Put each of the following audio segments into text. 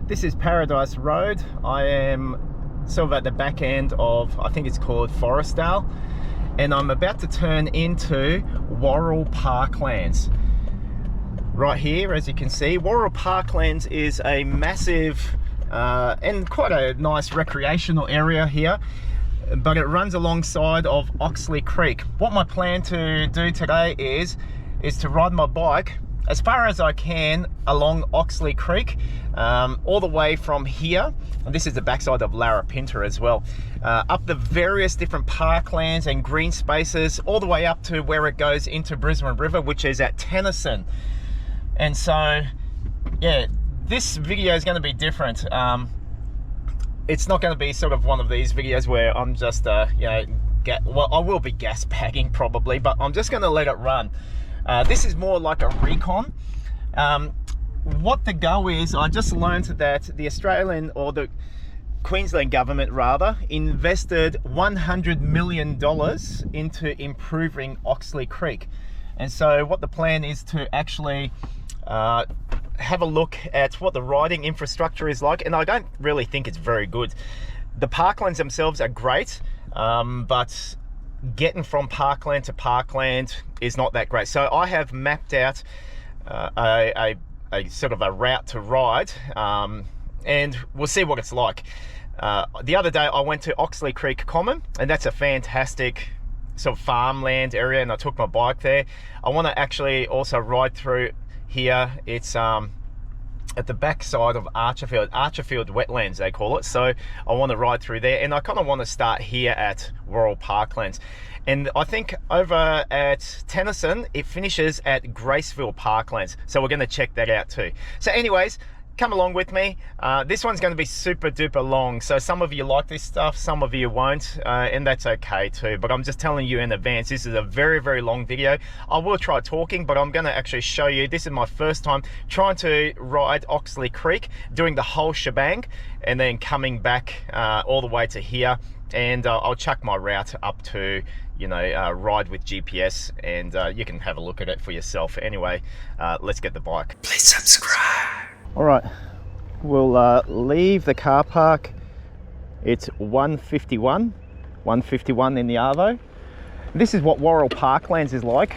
This is Paradise Road. I am sort of at the back end of, I think it's called Forestdale, and I'm about to turn into Warril Parklands. Right here, as you can see, Warril Parklands is a massive and quite a nice recreational area here, but it runs alongside of Oxley Creek. What my plan to do today is to ride my bike as far as I can along Oxley Creek, all the way from here, and this is the backside of Larapinta as well, up the various different parklands and green spaces, all the way up to where it goes into Brisbane River, which is at Tennyson. And so, yeah, this video is going to be different. It's not going to be sort of one of these videos where I'm just, you know, well, I will be gas bagging probably, but I'm just going to let it run. This is more like a recon. What the go is, I just learned that the Australian, or the Queensland government rather, invested $100 million into improving Oxley Creek. And so what the plan is to actually have a look at what the riding infrastructure is like, and I don't really think it's very good. The parklands themselves are great, but getting from parkland to parkland is not that great. So I have mapped out a sort of a route to ride, and we'll see what it's like. The other day I went to Oxley Creek Common, and that's a fantastic sort of farmland area, and I took my bike there. I want to actually also ride through here. It's at the back side of Archerfield Wetlands they call it, so I want to ride through there, and I kind of want to start here at Warril Parklands. And I think over at Tennyson it finishes at Graceville Parklands, so we're going to check that out too. So anyways, come along with me. This one's going to be super duper long, so some of you like this stuff, some of you won't, and that's okay too, but I'm just telling you in advance, this is a very long video. I will try talking, but I'm going to actually show you, this is my first time trying to ride Oxley Creek, doing the whole shebang, and then coming back all the way to here, and I'll chuck my route up to, you know, ride with GPS, and you can have a look at it for yourself. Anyway, let's get the bike. Please subscribe. All right, we'll leave the car park. It's 1:51 in the Arvo. This is what Warril Parklands is like.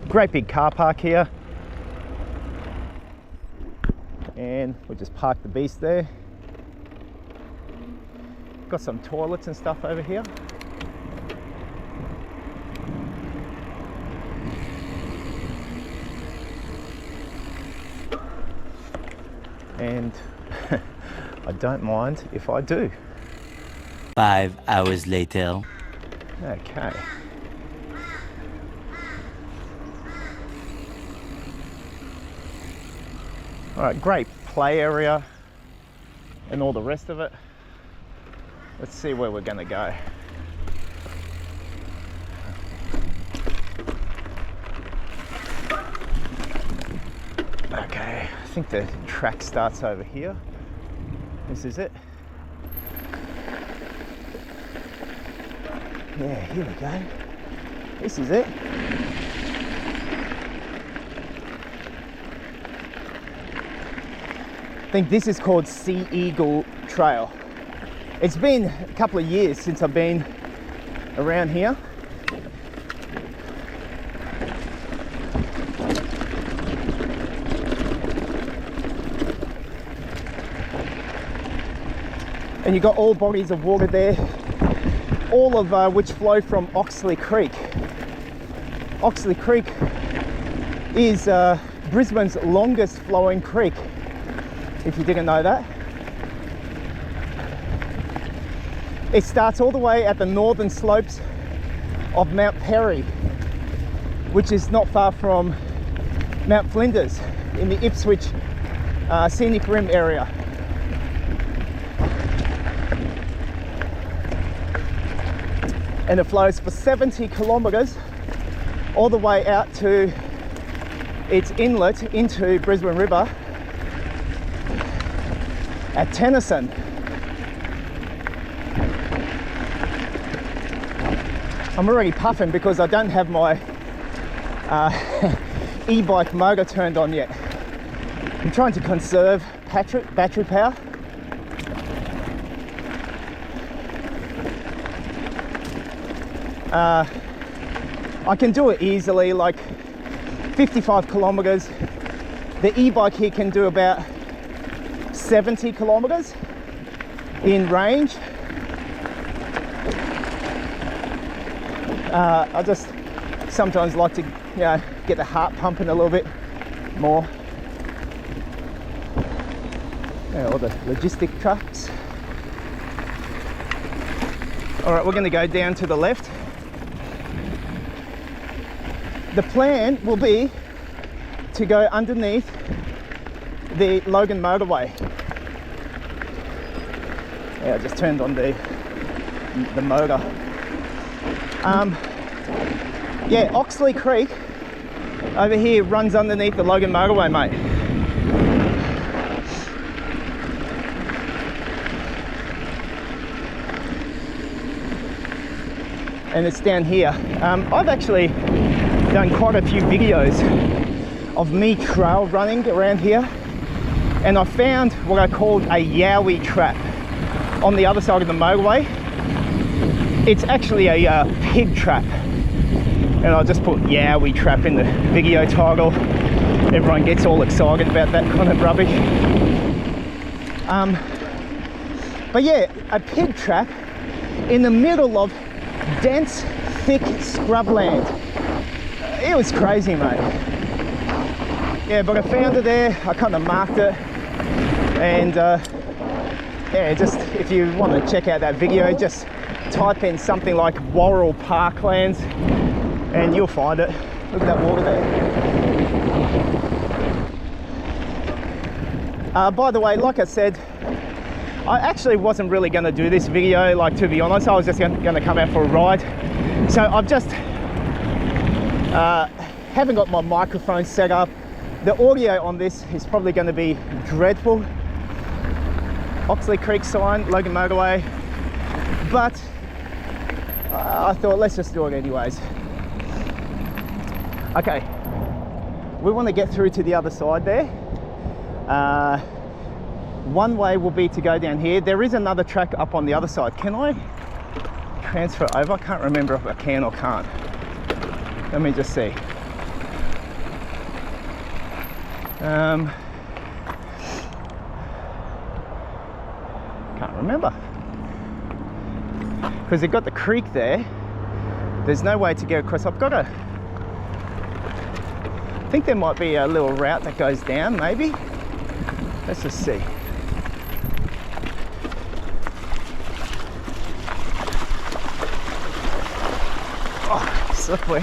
Great big car park here. And we'll just park the beast there. Got some toilets and stuff over here. And I don't mind if I do. 5 hours later. Okay. All right, great play area and all the rest of it. Let's see where we're going to go. Okay, I think the track starts over here. This is it. Yeah, here we go. This is it. I think this is called Sea Eagle Trail. It's been a couple of years since I've been around here. And you've got all bodies of water there, all of which flow from Oxley Creek. Oxley Creek is Brisbane's longest flowing creek, if you didn't know that. It starts all the way at the northern slopes of Mount Perry, which is not far from Mount Flinders in the Ipswich Scenic Rim area. And it flows for 70 kilometres all the way out to its inlet into Brisbane River at Tennyson. I'm already puffing because I don't have my e-bike motor turned on yet. I'm trying to conserve battery power. I can do it easily, like 55 kilometers. The e-bike here can do about 70 kilometers in range. I just sometimes like to, get the heart pumping a little bit more. All the logistic trucks. All right, we're going to go down to the left. The plan will be to go underneath the Logan motorway. Yeah, I just turned on the motor. Yeah, Oxley Creek over here runs underneath the Logan motorway, mate. And it's down here. I've actually done quite a few videos of me trail running around here, and I found what I called a yowie trap on the other side of the motorway. It's actually a pig trap, and I'll just put yowie trap in the video title. Everyone gets all excited about that kind of rubbish. But yeah, a pig trap in the middle of dense, thick scrubland. It was crazy, mate. Yeah, but I found it there. I kind of marked it, and yeah, just if you want to check out that video, just type in something like Warril Parklands, and you'll find it. Look at that water there. By the way, like I said, I actually wasn't really going to do this video, like, to be honest. I was just going to come out for a ride. So I've just haven't got my microphone set up. The audio on this is probably going to be dreadful. Oxley Creek sign, Logan motorway, but I thought let's just do it anyways. Okay, we want to get through to the other side there. One way will be to go down here. There is another track up on the other side. Can I transfer over? I can't remember if I can or can't. Let me just see. Can't remember. Because they've got the creek there. There's no way to get across. I've got to... I think there might be a little route that goes down, maybe. Let's just see. Oh, slippery.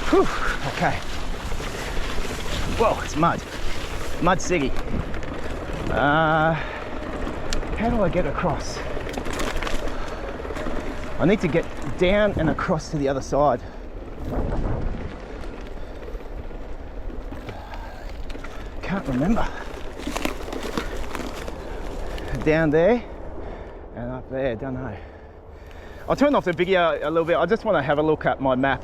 Whew, okay. Whoa, it's mud. Mud city. How do I get across? I need to get down and across to the other side. Can't remember. Down there and up there, don't know. I'll turn off the video a little bit. I just want to have a look at my map.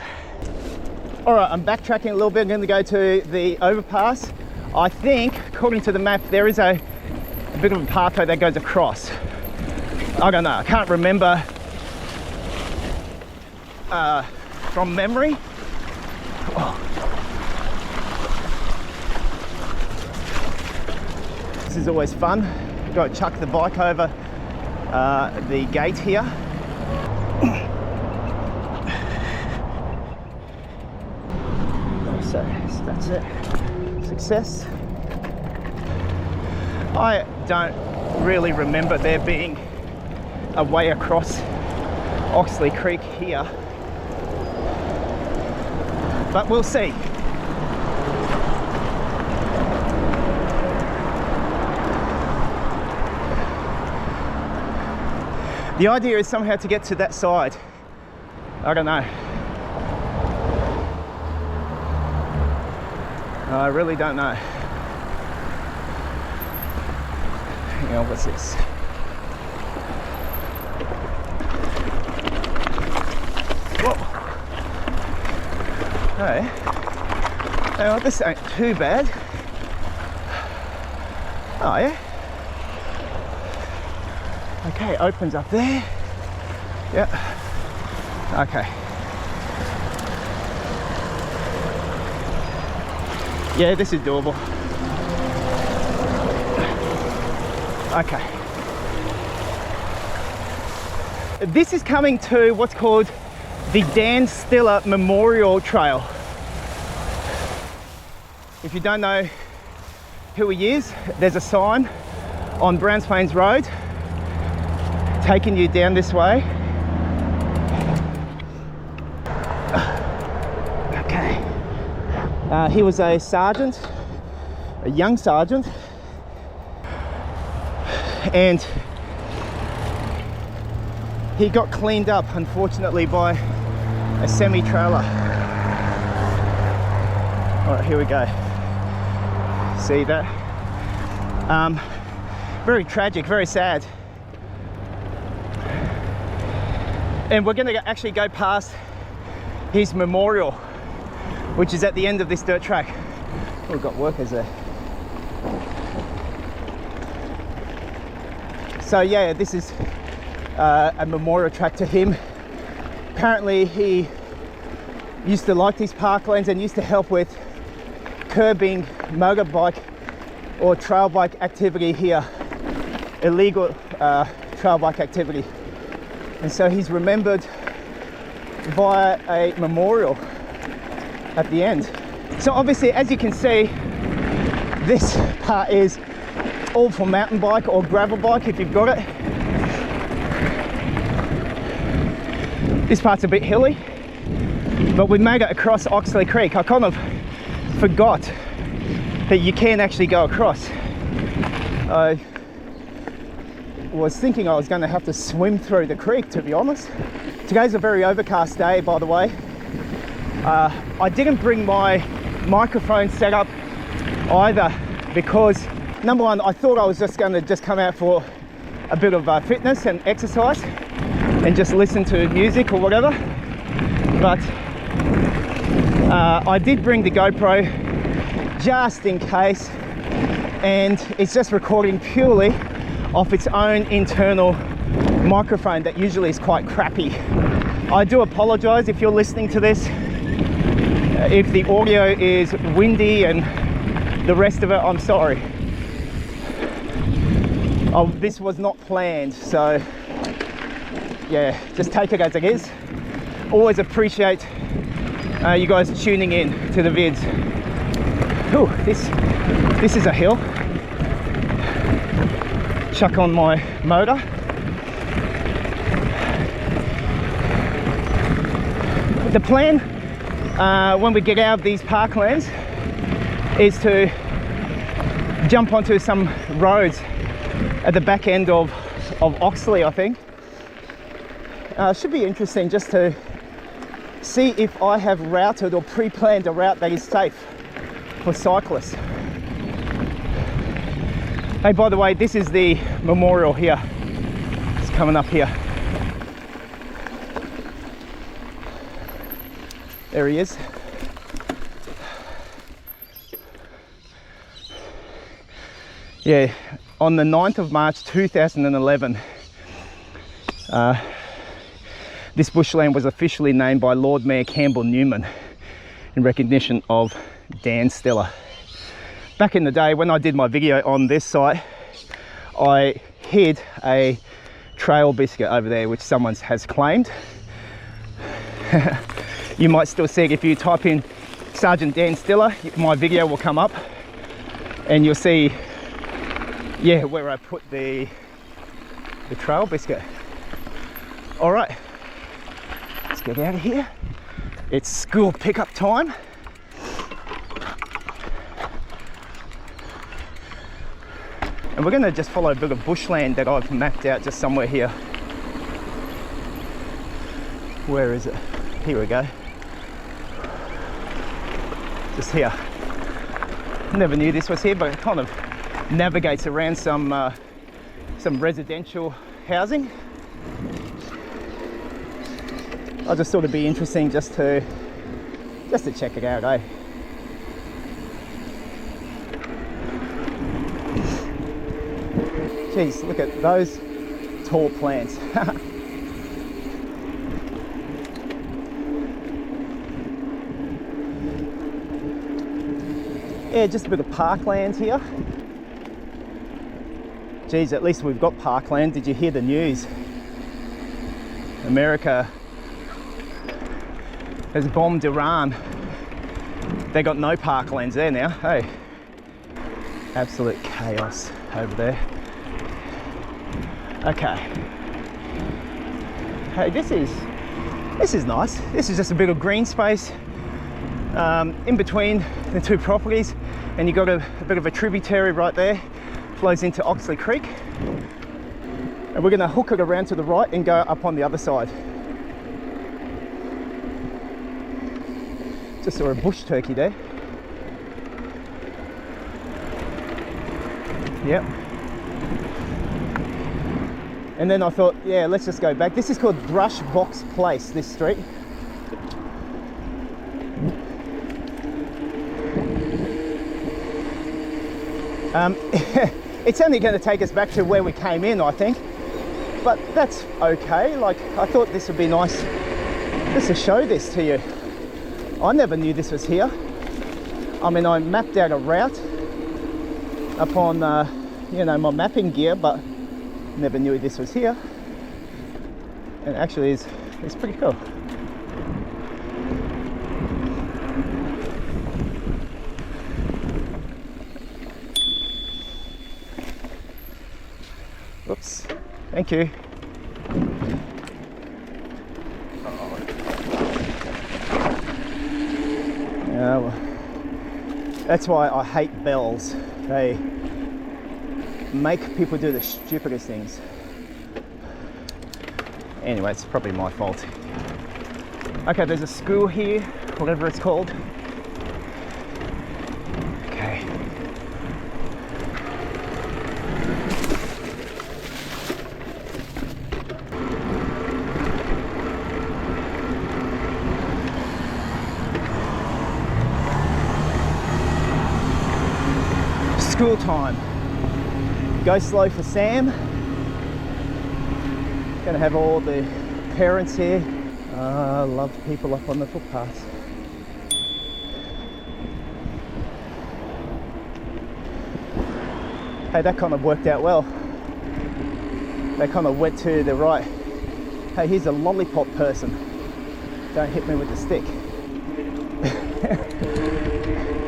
All right, I'm backtracking a little bit. I'm going to go to the overpass. I think, according to the map, there is a bit of a pathway that goes across. I don't know. I can't remember from memory. Oh. This is always fun. Got to chuck the bike over the gate here. So that's it. Success. I don't really remember there being a way across Oxley Creek here, but we'll see. The idea is somehow to get to that side. I don't know. I really don't know. Hang on, what's this? Whoa. Hey. Well, this ain't too bad. Oh yeah. Okay, opens up there. Yep. Okay. Yeah, this is doable. Okay. This is coming to what's called the Dan Stiller Memorial Trail. If you don't know who he is, there's a sign on Browns Plains Road taking you down this way. Okay. He was a sergeant, a young sergeant, and he got cleaned up, unfortunately, by a semi-trailer. All right, here we go. See that? Very tragic, very sad. And we're gonna actually go past his memorial, which is at the end of this dirt track. Oh, we've got workers there. So yeah, this is a memorial track to him. Apparently he used to like these parklands and used to help with curbing motorbike or trail bike activity here, illegal trail bike activity. And so he's remembered via a memorial at the end. So obviously, as you can see, this part is all for mountain bike or gravel bike if you've got it. This part's a bit hilly, but we made it across Oxley Creek. I kind of forgot that you can actually go across. I was thinking I was going to have to swim through the creek, to be honest. Today's a very overcast day, by the way. I didn't bring my microphone set up either because, number one, I thought I was just going to come out for a bit of fitness and exercise and just listen to music or whatever. But I did bring the GoPro just in case, and it's just recording purely off its own internal microphone that usually is quite crappy. I do apologize if you're listening to this, if the audio is windy and the rest of it, I'm sorry. Oh, this was not planned, so yeah, just take it as it is. Always appreciate you guys tuning in to the vids. Ooh, this is a hill. Chuck on my motor. The plan when we get out of these parklands is to jump onto some roads at the back end of Oxley, I think. Should be interesting just to see if I have routed or pre-planned a route that is safe for cyclists. Hey, by the way, this is the memorial here. It's coming up here. There he is. Yeah, on the 9th of March 2011, this bushland was officially named by Lord Mayor Campbell Newman in recognition of Dan Stiller. Back in the day when I did my video on this site, I hid a trail biscuit over there which someone has claimed. You might still see it if you type in Sergeant Dan Stiller. My video will come up and you'll see, yeah, where I put the trail biscuit. All right, let's get out of here. It's school pickup time. And we're gonna just follow a bit of bushland that I've mapped out just somewhere here. Where is it? Here we go. Just here. Never knew this was here, but it kind of navigates around some residential housing. I just thought it'd be interesting just to check it out, eh? Geez, look at those tall plants. Yeah, just a bit of parkland here. Geez, at least we've got parkland. Did you hear the news? America has bombed Iran. They got no parklands there now. Hey, absolute chaos over there. Okay. Hey, this is nice. This is just a bit of green space in between the two properties, and you got a bit of a tributary right there, flows into Oxley Creek, and we're going to hook it around to the right and go up on the other side. Just saw a bush turkey there. Yep. And then I thought, yeah, let's just go back. This is called Brush Box Place, this street. It's only going to take us back to where we came in, I think, but that's okay. Like, I thought this would be nice just to show this to you. I never knew this was here. I mean, I mapped out a route upon you know, my mapping gear, but never knew this was here. And actually it's pretty cool. Oops, thank you. Yeah, well, that's why I hate bells. They make people do the stupidest things. Anyway, it's probably my fault. Okay, there's a school here, whatever it's called. Okay. School time. Go slow for Sam. Gonna have all the parents here. Love people up on the footpaths. Hey, that kind of worked out well. They kind of went to the right. Hey, here's a lollipop person. Don't hit me with the stick.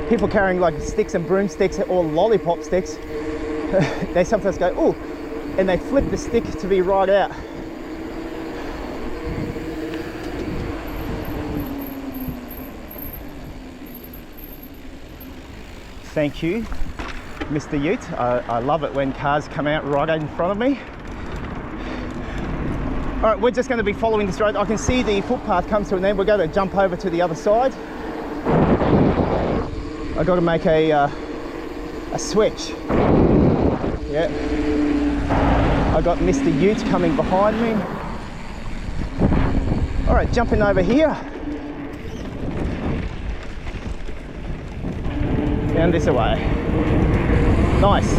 People carrying like sticks and broomsticks or lollipop sticks, they sometimes go, ooh, and they flip the stick to be right out. Thank you, Mr. Ute. I love it when cars come out right in front of me. All right, we're just going to be following this road. I can see the footpath comes to an end. We're going to jump over to the other side. I've got to make a switch. Yeah. I got Mr. Ute coming behind me. All right, jumping over here. Down this way. Nice.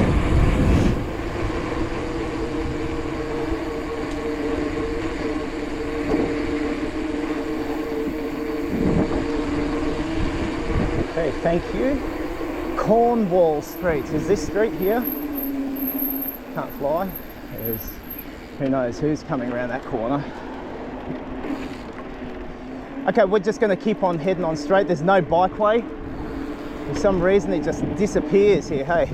Okay, thank you. Cornwall Street. Is this street here? Can't fly. Who knows who's coming around that corner. Okay, we're just going to keep on heading on straight. There's no bikeway. For some reason it just disappears here, hey.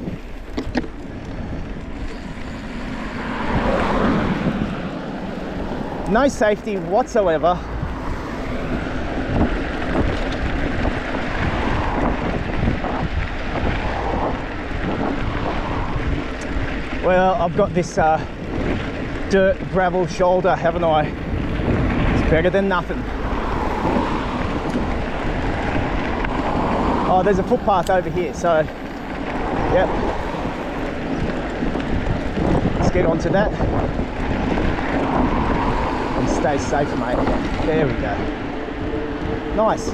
No safety whatsoever. Well, I've got this dirt gravel shoulder, haven't I? It's better than nothing. Oh, there's a footpath over here, so yep. Let's get onto that and stay safe, mate. There we go. Nice.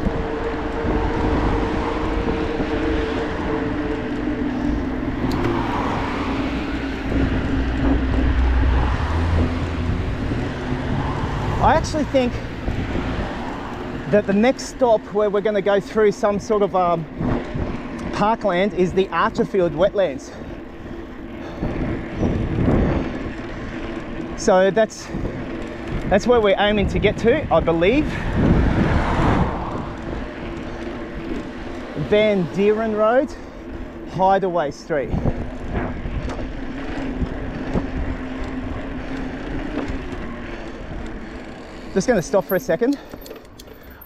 I actually think that the next stop where we're going to go through some sort of parkland is the Archerfield Wetlands. So that's where we're aiming to get to, I believe. Van Dieren Road, Hideaway Street. Just going to stop for a second.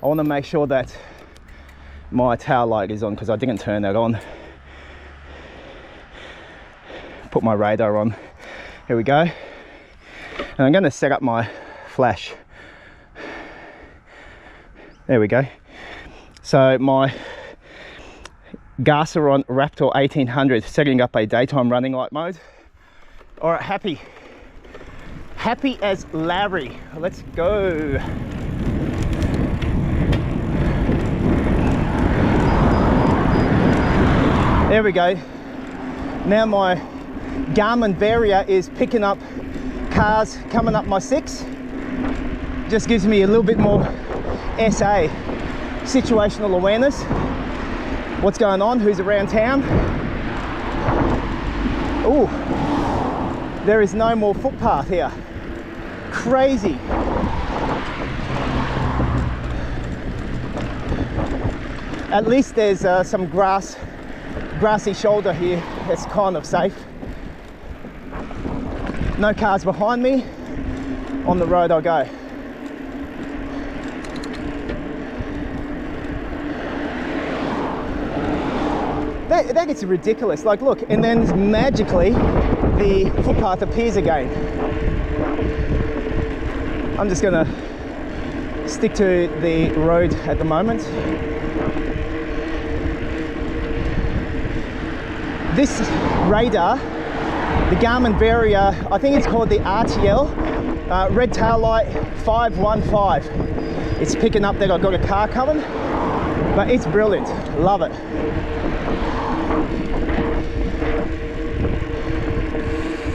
I want to make sure that my tail light is on because I didn't turn that on. Put my radar on. Here we go. And I'm going to set up my flash. There we go. So my Garceron Raptor 1800 setting up a daytime running light mode. All right, happy as Larry. Let's go. There we go. Now my Garmin Varia is picking up cars coming up my 6. Just gives me a little bit more SA, situational awareness. What's going on? Who's around town? Oh, there is no more footpath here. Crazy. At least there's some grassy shoulder here. It's kind of safe. No cars behind me. On the road I go. That gets ridiculous. Like, look, and then magically the footpath appears again. I'm just gonna stick to the road at the moment. This radar, the Garmin Varia, I think it's called the RTL, red tail light 515. It's picking up that I've got a car coming, but it's brilliant. Love it.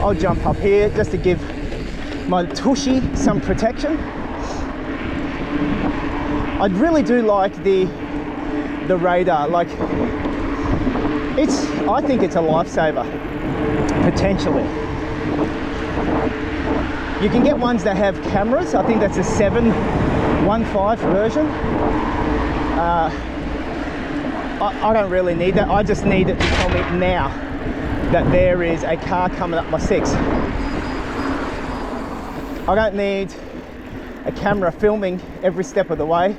I'll jump up here just to give my tushy some protection. I really do like the radar. Like, I think it's a lifesaver, potentially. You can get ones that have cameras. I think that's a 715 version. I don't really need that. I just need it to tell me now that there is a car coming up my 6. I don't need a camera filming every step of the way.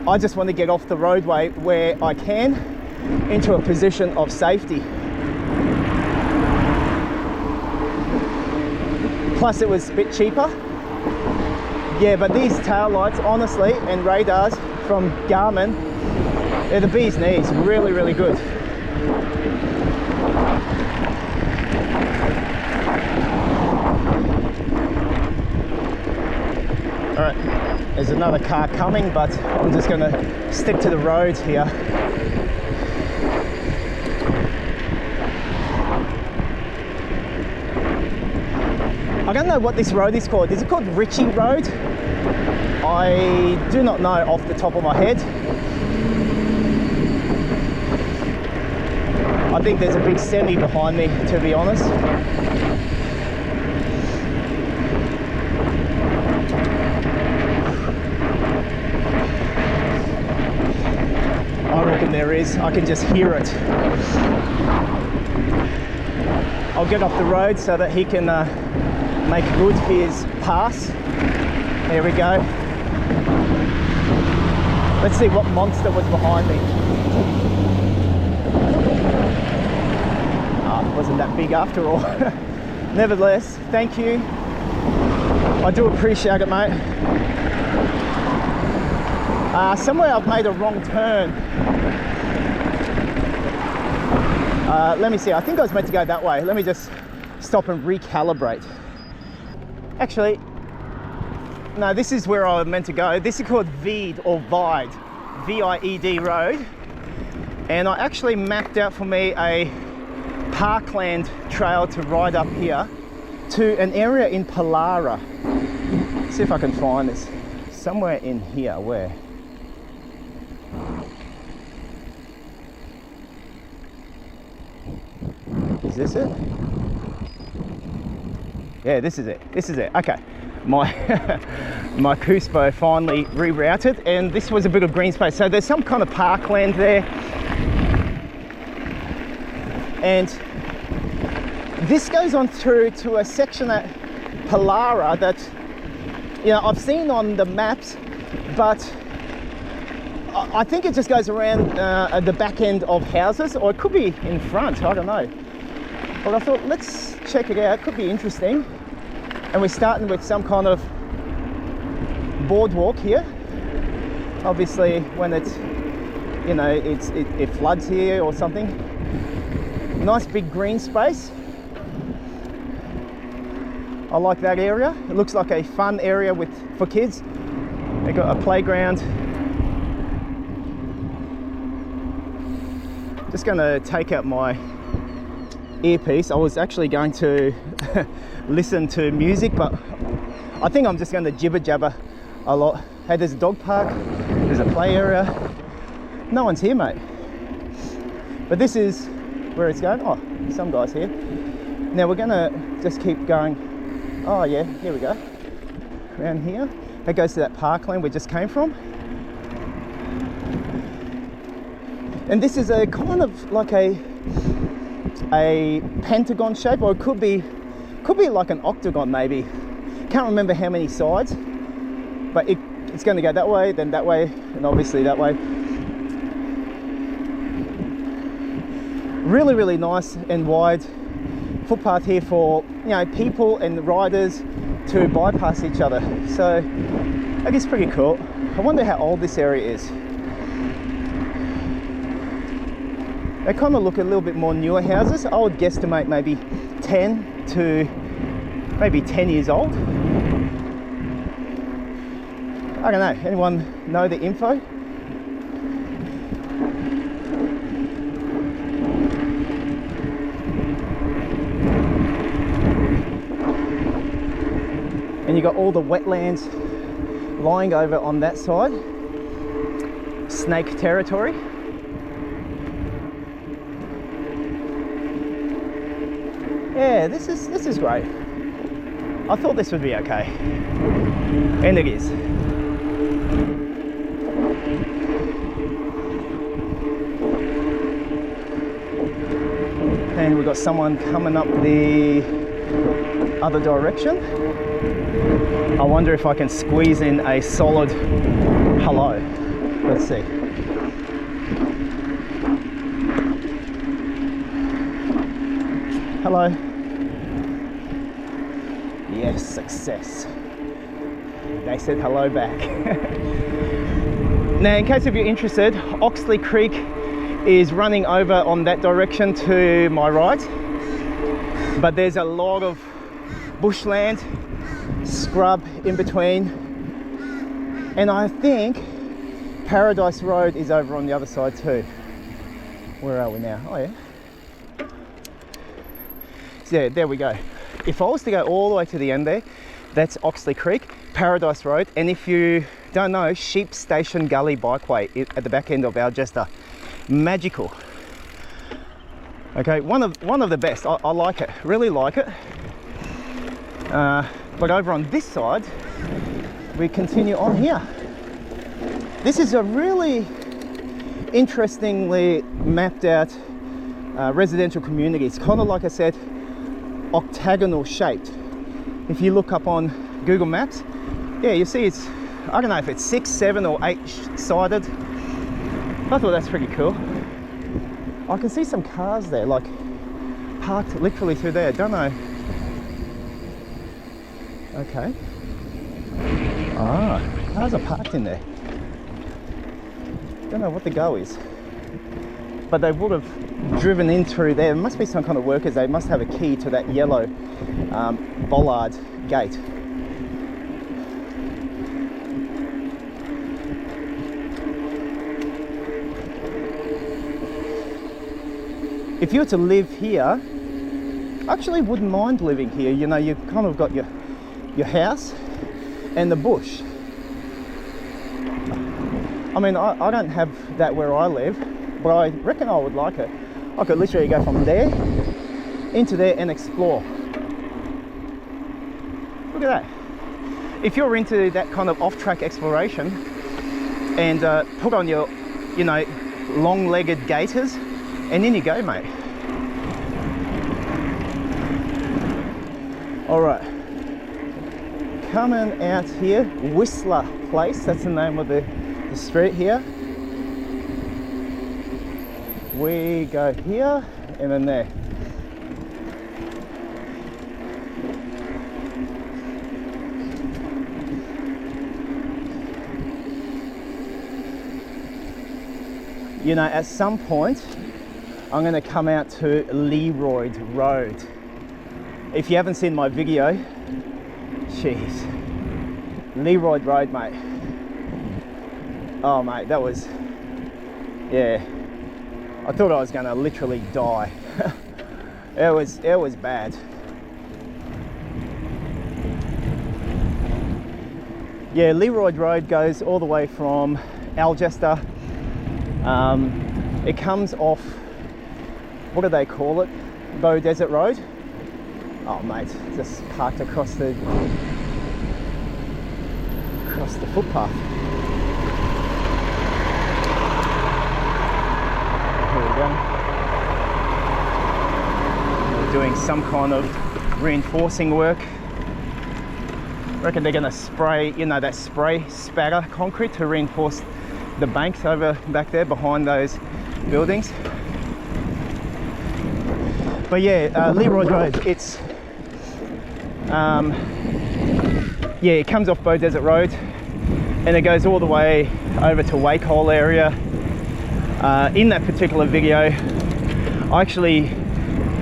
I just want to get off the roadway where I can into a position of safety. Plus it was a bit cheaper. Yeah, but these tail lights, honestly, and radars from Garmin, they're the bee's knees. Really, really good. All right, there's another car coming, but I'm just going to stick to the road here. I don't know what this road is called. Is it called Ritchie Road? I do not know off the top of my head. I think there's a big semi behind me, to be honest. I reckon there is. I can just hear it. I'll get off the road so that he can make good his pass. There we go. Let's see what monster was behind me. It wasn't that big after all. Nevertheless, thank you. I do appreciate it, mate. Somewhere I've made a wrong turn. Let me see, I think I was meant to go that way. Let me just stop and recalibrate. Actually, no, this is where I was meant to go. This is called Vied or Vied, V-I-E-D Road. And I actually mapped out for me a parkland trail to ride up here to an area in Palara. See if I can find this. Somewhere in here, where? Is this it? Yeah, this is it. This is it. Okay. My my Cuspo finally rerouted, and this was a bit of green space. So there's some kind of parkland there. And this goes on through to a section at Palara that, you know, I've seen on the maps, but I think it just goes around at the back end of houses, or it could be in front, I don't know. But I thought, let's check it out, it could be interesting. And we're starting with some kind of boardwalk here. Obviously, when it's, you know, it floods here or something. Nice big green space. I like that area. It looks like a fun area for kids. They got a playground. Just gonna take out my earpiece. I was actually going to listen to music, but I think I'm just going to jibber jabber a lot. Hey, there's a dog park, there's a play area. No one's here, mate. But this is where it's going. Oh, some guy's here. Now we're gonna just keep going. Oh yeah, here we go. Around here. That goes to that parkland we just came from. And this is a kind of like a pentagon shape, or it could be like an octagon maybe. Can't remember how many sides, but it's going to go that way, then that way, and obviously that way. Really, really nice and wide footpath here for, you know, people and riders to bypass each other. So I guess pretty cool. I wonder how old this area is. They kind of look a little bit more newer houses. I would guesstimate maybe 10 to maybe 10 years old. I don't know, anyone know the info? And you got all the wetlands lying over on that side. Snake territory. Yeah, this is great. I thought this would be okay, and it is. And we've got someone coming up the other direction. I wonder if I can squeeze in a solid hello. Let's see. Hello. Yes, success. They said hello back. Now, in case if you're interested, Oxley Creek is running over on that direction to my right, but there's a lot of bushland, scrub in between, and I think Paradise Road is over on the other side too. Where are we now? Oh yeah. So yeah, there we go. If I was to go all the way to the end there, that's Oxley Creek, Paradise Road, and if you don't know, Sheep Station Gully Bikeway at the back end of Algesta. Magical. Okay, one of the best. I like it, really like it. But over on this side, we continue on here. This is a really interestingly mapped out residential community. It's kind of, like I said, octagonal shaped. If you look up on Google Maps, yeah, you see it's, I don't know if it's 6, 7 or 8 sided. I thought that's pretty cool. I can see some cars there, like parked literally through there. Don't know. Okay. Ah, cars are parked in there. Don't know what the go is, but they would have driven in through there. There must be some kind of workers. They must have a key to that yellow bollard gate. If you were to live here, I actually wouldn't mind living here. You know, you've kind of got your house, and the bush. I mean, I don't have that where I live, but I reckon I would like it. I could literally go from there into there and explore. Look at that. If you're into that kind of off-track exploration and put on your, you know, long-legged gaiters, and in you go, mate. All right, coming out here, Whistler Place, that's the name of the street here. We go here and then there. You know, at some point, I'm going to come out to Leroy Road. If you haven't seen my video, jeez, Leroy Road, mate. Oh, mate, that was, yeah. I thought I was going to literally die. It was bad. Yeah, Leroy Road goes all the way from Algester. It comes off, what do they call it? Bow Desert Road. Oh mate, just parked across the footpath. Here we go. They're doing some kind of reinforcing work. I reckon they're going to spray, you know, that spray spatter concrete to reinforce the banks over back there behind those buildings. But yeah, Leroy Road, it's yeah, it comes off Bow Desert Road and it goes all the way over to Wacol area. In that particular video, I actually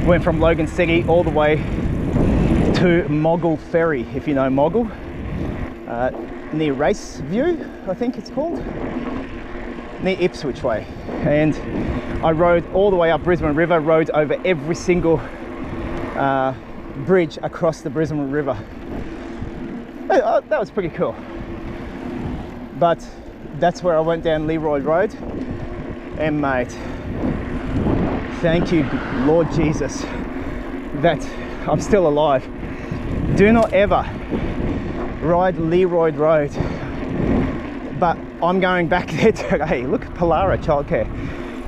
went from Logan City all the way to Moggle Ferry, if you know Moggle, near Graceville, I think it's called, near Ipswich way. And I rode all the way up Brisbane River, rode over every single bridge across the Brisbane River. That was pretty cool. But that's where I went down Leroy Road. And mate, thank you, Lord Jesus, that I'm still alive. Do not ever ride Leroy Road. But I'm going back there today. Look, Palara childcare.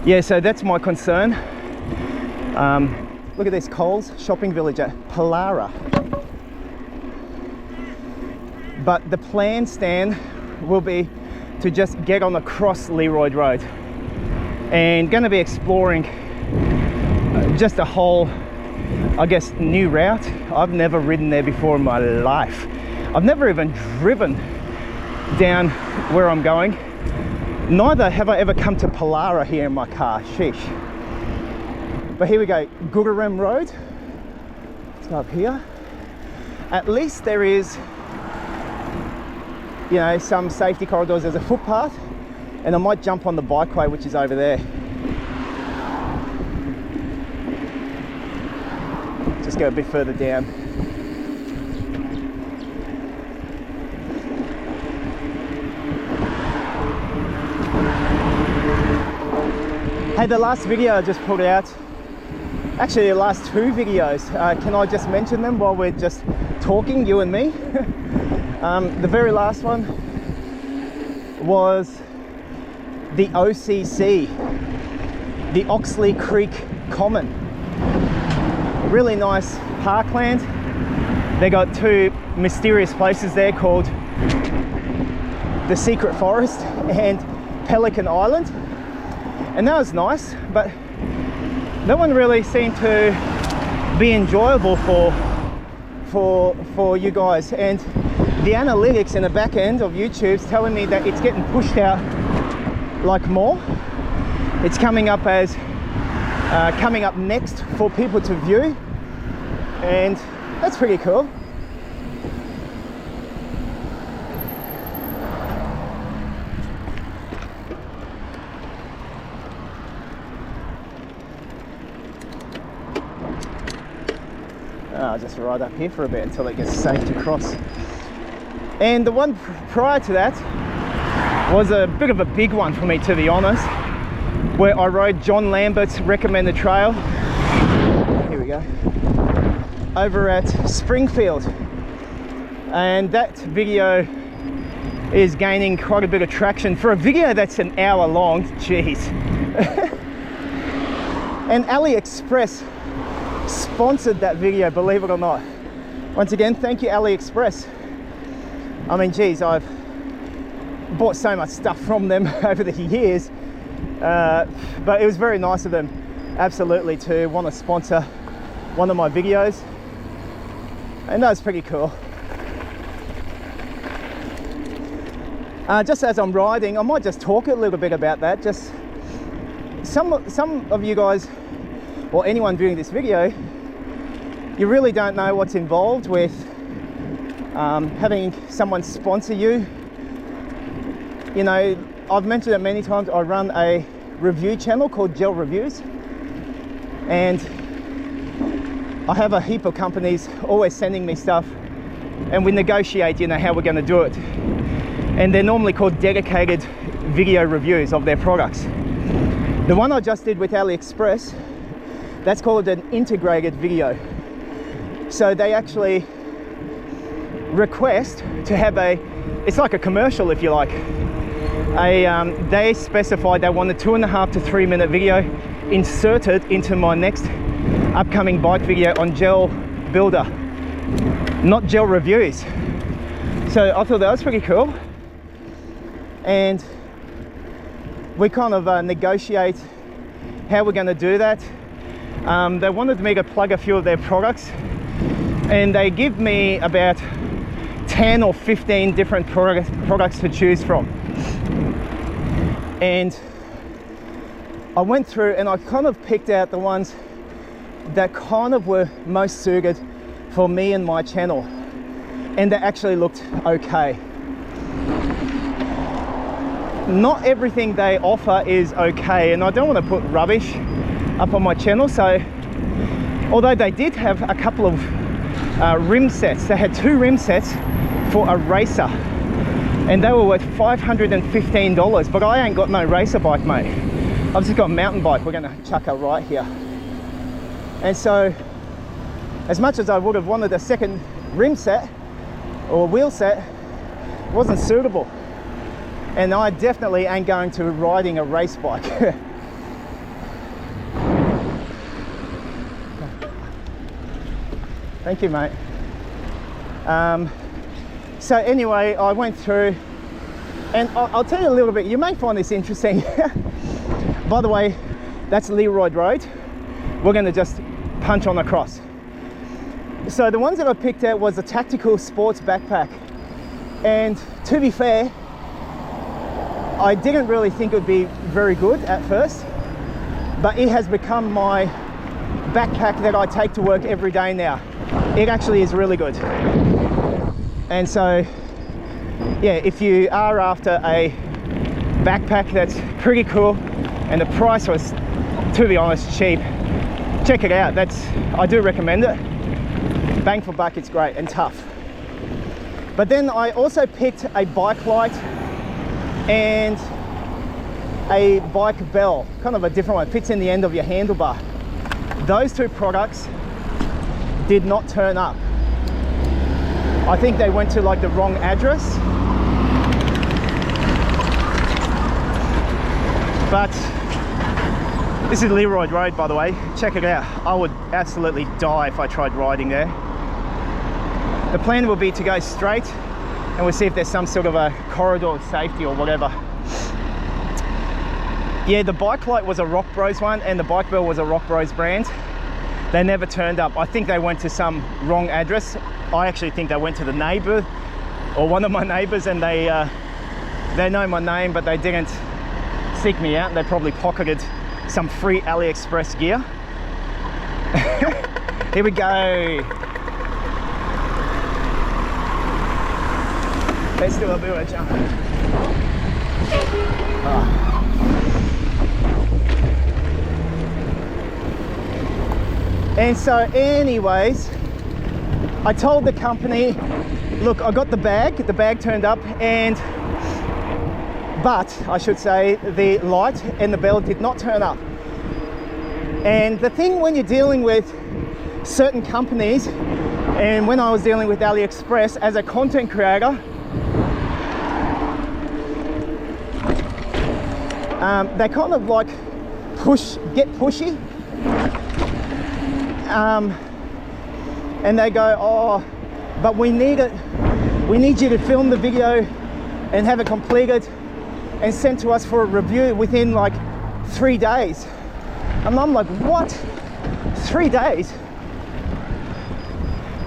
Yeah, so that's my concern. Look at this Coles shopping village at Palara. But the plan, Stan, will be to just get on across Leroy Road and going to be exploring just a whole, I guess, new route. I've never ridden there before in my life. I've never even driven down where I'm going. Neither have I ever come to Palara here in my car. Sheesh. But here we go, Gurarem Road. Let's go up here. At least there is, you know, some safety corridors. There's a footpath, and I might jump on the Bikeway, which is over there. Just go a bit further down. Hey, the last video I just put out, actually the last two videos, can I just mention them while we're just talking, you and me? The very last one was the OCC, the Oxley Creek Common. Really nice parkland. They got two mysterious places there called the Secret Forest and Pelican Island. And that was nice, but that one really seemed to be enjoyable for you guys. And the analytics in the back end of YouTube's telling me that it's getting pushed out like more. It's coming up as coming up next for people to view, and that's pretty cool. I'll just ride up here for a bit until it gets safe to cross. And the one prior to that was a bit of a big one for me, to be honest, where I rode John Lambert's recommended trail. Here we go. Over at Springfield. And that video is gaining quite a bit of traction for a video that's an hour long. Jeez. And AliExpress sponsored that video, believe it or not. Once again, thank you, AliExpress. I mean, geez, I've bought so much stuff from them over the years, but it was very nice of them, absolutely, to want to sponsor one of my videos, and that was pretty cool. Just as I'm riding, I might just talk a little bit about that. Just some of you guys, or anyone viewing this video, you really don't know what's involved with having someone sponsor you. You know, I've mentioned it many times, I run a review channel called Gel Reviews, and I have a heap of companies always sending me stuff, and we negotiate, you know, how we're going to do it. And they're normally called dedicated video reviews of their products. The one I just did with AliExpress, that's called an integrated video. So they actually request to have it's like a commercial, if you like. They specified they want a 2.5 to 3 minute video inserted into my next upcoming bike video on Gel Builder, not Gel Reviews. So I thought that was pretty cool. And we kind of negotiate how we're going to do that. They wanted me to plug a few of their products, and they give me about 10 or 15 different products to choose from. And I went through and I kind of picked out the ones that kind of were most suited for me and my channel, and they actually looked okay. Not everything they offer is okay, and I don't want to put rubbish up on my channel. So although they did have a couple of rim sets, they had 2 rim sets for a racer, and they were worth $515, but I ain't got no racer bike, mate. I've just got a mountain bike. We're going to chuck her right here. And so as much as I would have wanted a second rim set or wheel set, it wasn't suitable. And I definitely ain't going to riding a race bike. Thank you, mate. So anyway, I went through, and I'll tell you a little bit. You may find this interesting. By the way, that's Leroy Road. We're going to just punch on across. So the ones that I picked out was a tactical sports backpack. And to be fair, I didn't really think it would be very good at first, but it has become my backpack that I take to work every day now. It actually is really good. And so, yeah, if you are after a backpack that's pretty cool and the price was, to be honest, cheap, check it out. I do recommend it. Bang for buck, it's great and tough. But then I also picked a bike light and a bike bell, kind of a different one, fits in the end of your handlebar. Those 2 products did not turn up. I think they went to like the wrong address. But this is Leroy Road, by the way. Check it out. I would absolutely die if I tried riding there. The plan will be to go straight, and we'll see if there's some sort of a corridor of safety or whatever. Yeah, the bike light was a Rock Bros one, and the bike bell was a Rock Bros brand. They never turned up. I think they went to some wrong address. I actually think they went to the neighbor or one of my neighbors, and they know my name, but they didn't seek me out. They probably pocketed some free AliExpress gear. Here we go. Let's do a bit of a jump. And so anyways, I told the company, look, I got the bag turned up, but I should say the light and the bell did not turn up. And the thing when you're dealing with certain companies, and when I was dealing with AliExpress as a content creator, they kind of like get pushy, and they go, oh, but we need you to film the video and have it completed and sent to us for a review within like 3 days. And I'm like, what? 3 days?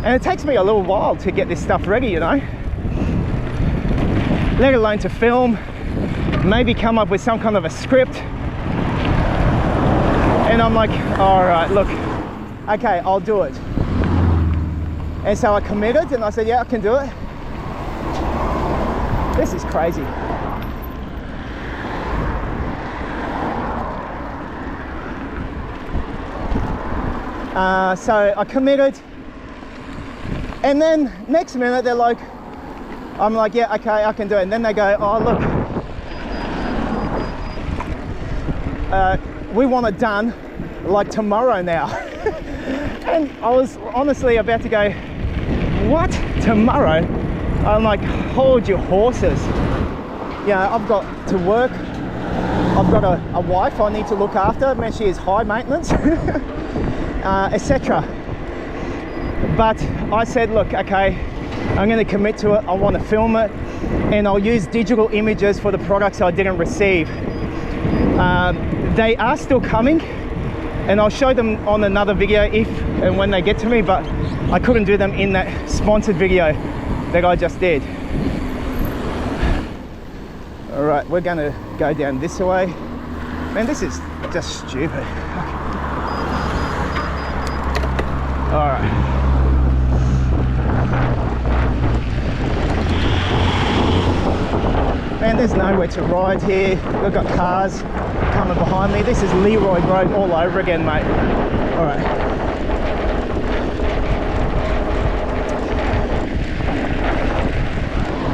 And it takes me a little while to get this stuff ready, you know, let alone to film, maybe come up with some kind of a script. And I'm like, all right, look, okay, I'll do it. And so I committed and I said, yeah, I can do it. This is crazy. So I committed, and then next minute they're like, I'm like, yeah, okay, I can do it. And then they go, oh, look, we want it done like tomorrow now. And I was honestly about to go, what, tomorrow? I'm like, hold your horses. You know, I've got to work, I've got a wife I need to look after, man, she is high maintenance, etc. But I said, look, okay, I'm going to commit to it, I want to film it, and I'll use digital images for the products I didn't receive. They are still coming, and I'll show them on another video if and when they get to me, but I couldn't do them in that sponsored video that I just did. All right, we're gonna go down this way. Man, this is just stupid. All right. Man, there's nowhere to ride here. We've got cars coming behind me. This is Leroy Road all over again, mate. All right.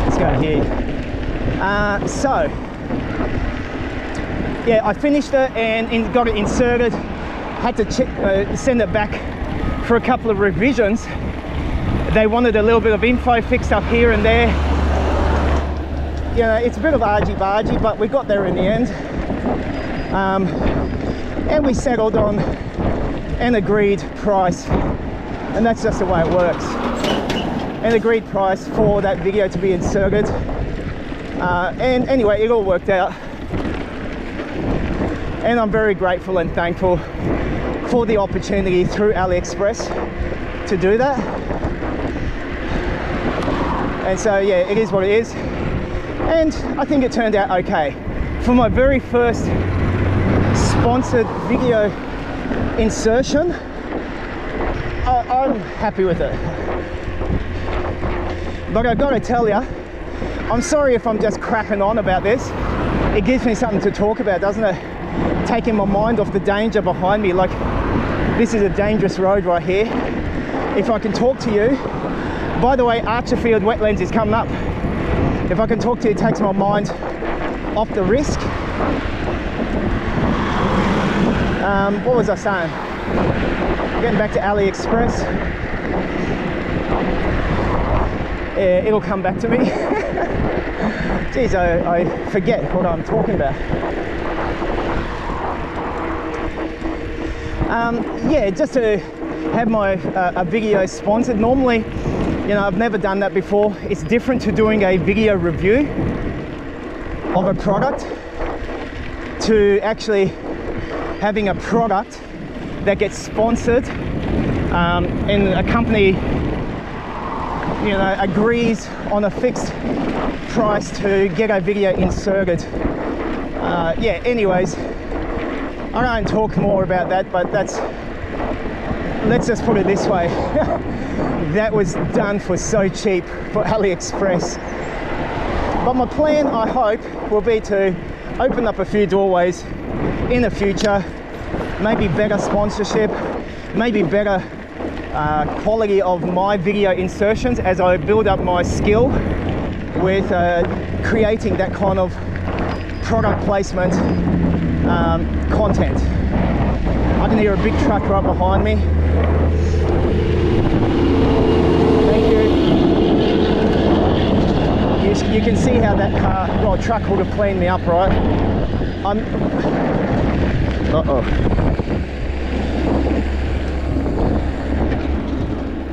Let's go here. So, yeah, I finished it and got it inserted. Had to send it back for a couple of revisions. They wanted a little bit of info fixed up here and there. You know, it's a bit of argy-bargy, but we got there in the end. And we settled on an agreed price. And that's just the way it works. An agreed price for that video to be inserted. And anyway, it all worked out. And I'm very grateful and thankful for the opportunity through AliExpress to do that. And so, yeah, it is what it is. And I think it turned out okay. For my very first sponsored video insertion, I'm happy with it. But I've got to tell you, I'm sorry if I'm just crapping on about this. It gives me something to talk about, doesn't it? Taking my mind off the danger behind me. Like, this is a dangerous road right here. If I can talk to you, by the way, Archerfield Wetlands is coming up. If I can talk to you, it takes my mind off the risk. What was I saying? Getting back to AliExpress. Yeah, it'll come back to me. Geez, I forget what I'm talking about. Yeah, just to have my a video sponsored. Normally, you know, I've never done that before. It's different to doing a video review of a product to actually having a product that gets sponsored and a company, you know, agrees on a fixed price to get a video inserted. Yeah, anyways, I don't talk more about that, but let's just put it this way. That was done for so cheap for AliExpress. But my plan, I hope, will be to open up a few doorways in the future, maybe better sponsorship, maybe better quality of my video insertions as I build up my skill with creating that kind of product placement content. I can hear a big truck right behind me. Thank you. You can see how that truck would have cleaned me up, right?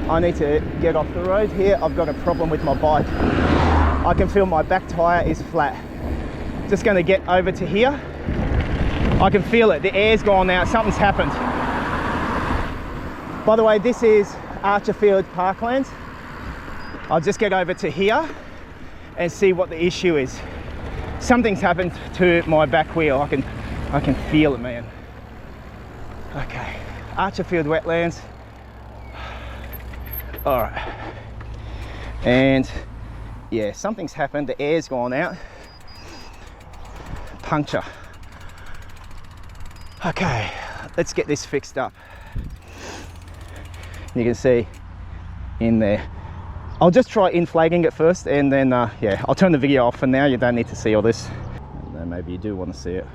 I need to get off the road here. I've got a problem with my bike. I can feel my back tyre is flat. Just going to get over to here. I can feel it. The air's gone out. Something's happened. By the way, this is Archerfield Parklands. I'll just get over to here and see what the issue is. Something's happened to my back wheel. I can feel it, man. Okay, Archerfield Wetlands. All right, and yeah, something's happened. The air's gone out. Puncture. Okay, let's get this fixed up. You can see in there. I'll just try inflating it first, and then yeah, I'll turn the video off for now. You don't need to see all this. And then maybe you do want to see it.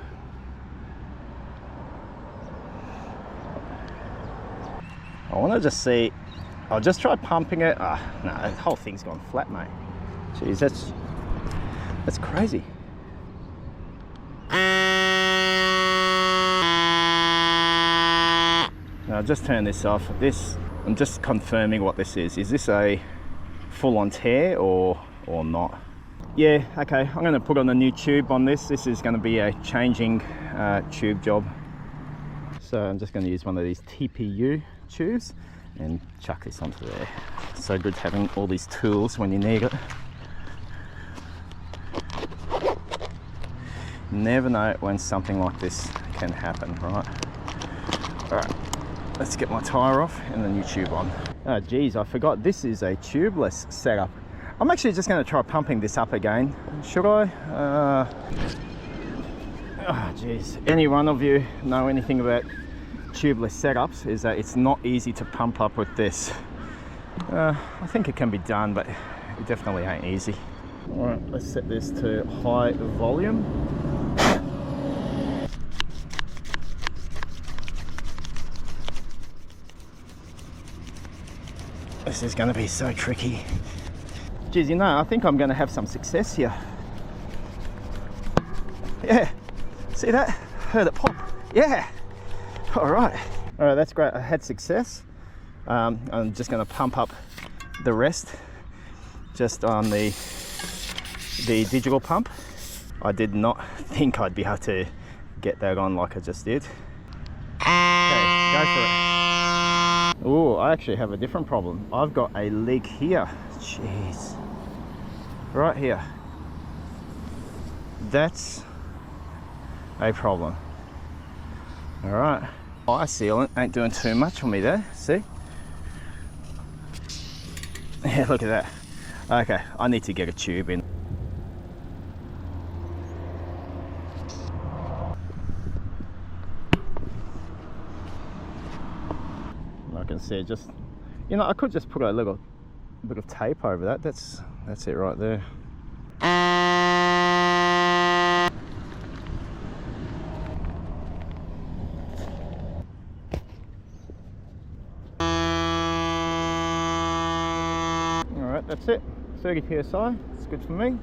I want to just see. I'll just try pumping it. No, the whole thing's gone flat, mate. Jeez, that's crazy. Now, just turn this off. I'm just confirming what this is. Is this a full-on tear or not? Yeah, okay. I'm going to put on a new tube on this. This is going to be a changing tube job. So I'm just going to use one of these TPU tubes and chuck this onto there. So good having all these tools when you need it. Never know when something like this can happen, right? All right, let's get my tire off and the new tube on. Oh geez, I forgot this is a tubeless setup. I'm actually just going to try pumping this up again. Should I? Oh geez, any one of you know anything about tubeless setups? Is that it's not easy to pump up with this. I think it can be done, but it definitely ain't easy. All right, let's set this to high volume. This is going to be so tricky. Geez, you know, I think I'm going to have some success here. Yeah, see that? Heard it pop. Yeah. All right, that's great. I had success. I'm just going to pump up the rest just on the digital pump. I did not think I'd be able to get that on like I just did. Okay, go for it. Oh, I actually have a different problem. I've got a leak here. Jeez. Right here. That's a problem. All right. Eye sealant ain't doing too much for me there. See? Yeah, look at that. Okay, I need to get a tube in. I can see just, you know, I could just put a little bit of tape over that. That's it right there. Alright, that's it. 30 psi, it's good for me.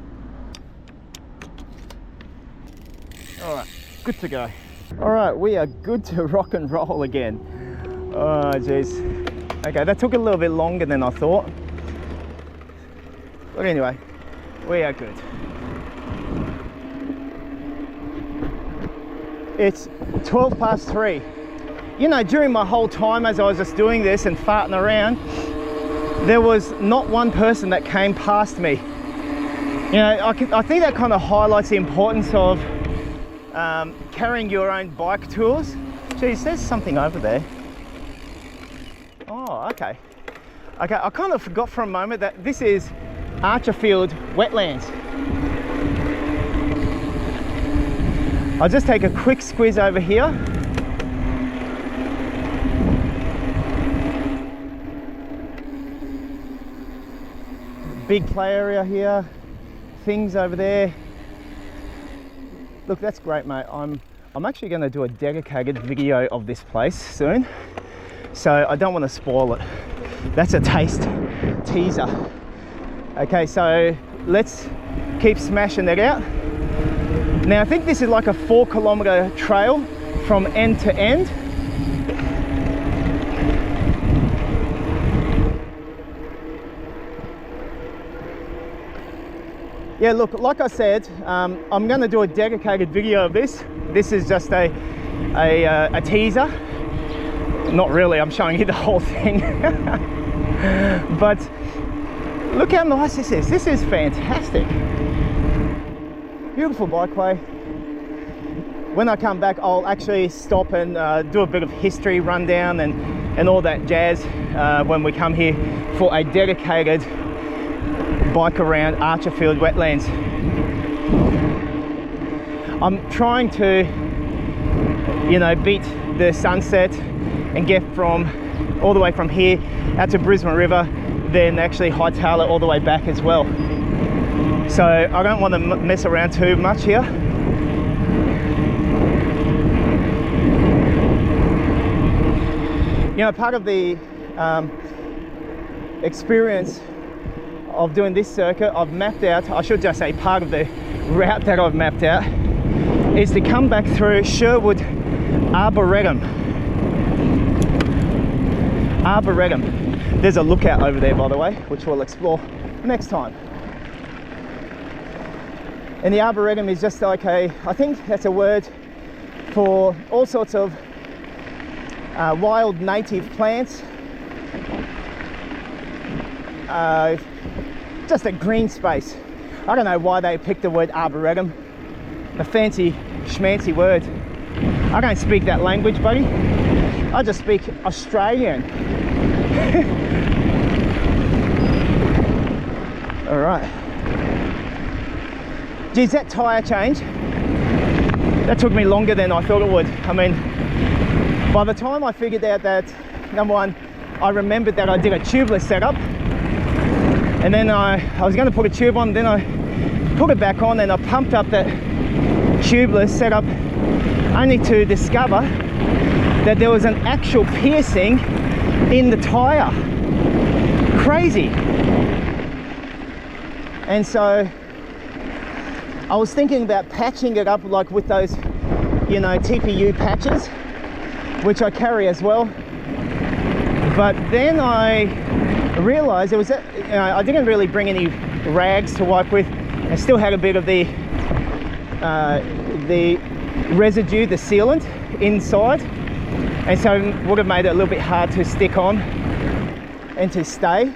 Alright, good to go. Alright, we are good to rock and roll again. Oh jeez. Okay, that took a little bit longer than I thought. But anyway, we are good. It's 12 past 3. You know, during my whole time as I was just doing this and farting around, there was not one person that came past me. You know, I think that kind of highlights the importance of carrying your own bike tools. Geez, there's something over there. Oh, okay. Okay, I kind of forgot for a moment that this is Archerfield Wetlands. I'll just take a quick squeeze over here. big play area here, things over there. Look, that's great, mate. I'm actually going to do a dedicated video of this place soon, so I don't want to spoil it. That's a teaser. Okay, so let's keep smashing that out. Now I think this is like a 4-kilometer trail from end to end. Yeah, look, like I said, I'm going to do a dedicated video of this. This is just a teaser. Not really, I'm showing you the whole thing. But look how nice this is. This is fantastic. Beautiful bikeway. When I come back, I'll actually stop and do a bit of history rundown and all that jazz when we come here for a dedicated bike around Archerfield Wetlands. I'm trying to, you know, beat the sunset and get from all the way from here out to Brisbane River, then actually hightail it all the way back as well. So I don't want to mess around too much here. You know, part of the experience of doing this circuit, I've mapped out, I should just say part of the route that I've mapped out, is to come back through Sherwood Arboretum. There's a lookout over there, by the way, which we'll explore next time. And the Arboretum is just like I think that's a word for all sorts of wild native plants. Just a green space. I don't know why they picked the word Arboretum. A fancy schmancy word. I don't speak that language, buddy. I just speak Australian. All right. Geez, that tyre change, that took me longer than I thought it would. I mean, by the time I figured out that, number one, I remembered that I did a tubeless setup, and then I was going to put a tube on, then I put it back on and I pumped up that tubeless setup, only to discover that there was an actual piercing in the tyre. Crazy. And so I was thinking about patching it up like with those, you know, TPU patches, which I carry as well. But then I realized it was, you know, I didn't really bring any rags to wipe with. I still had a bit of the residue, the sealant inside, and so it would have made it a little bit hard to stick on and to stay,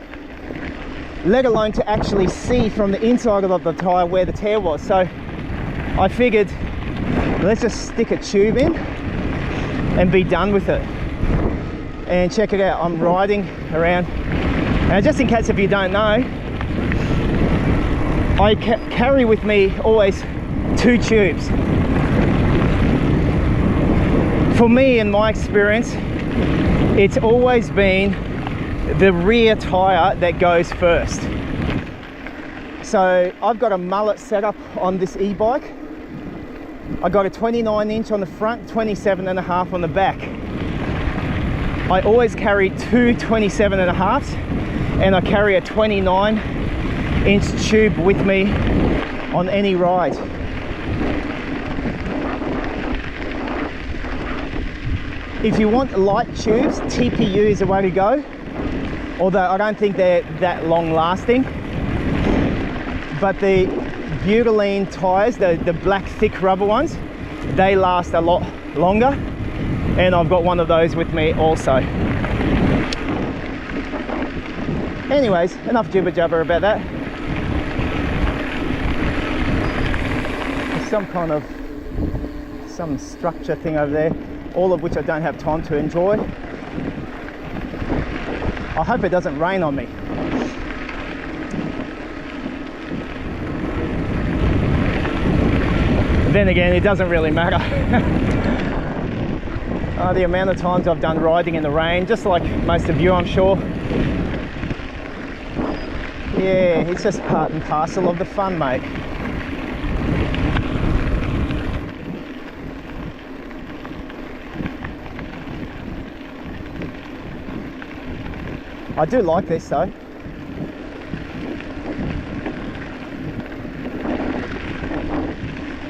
let alone to actually see from the inside of the tyre where the tear was. So I figured, let's just stick a tube in and be done with it. And check it out, I'm riding around. Now, just in case if you don't know, I carry with me always 2 tubes. For me, in my experience, it's always been the rear tyre that goes first. So I've got a mullet setup on this e-bike. I got a 29-inch on the front, 27.5 on the back. I always carry 2 27.5s, and I carry a 29-inch tube with me on any ride. If you want light tubes, TPU is the way to go, although I don't think they're that long lasting. But the butylene tyres, the black thick rubber ones, they last a lot longer, and I've got one of those with me also. Anyways, enough jibber jabber about that. There's some structure thing over there, all of which I don't have time to enjoy. I hope it doesn't rain on me. Then again, it doesn't really matter. The amount of times I've done riding in the rain, just like most of you, I'm sure. Yeah, it's just part and parcel of the fun, mate. I do like this though.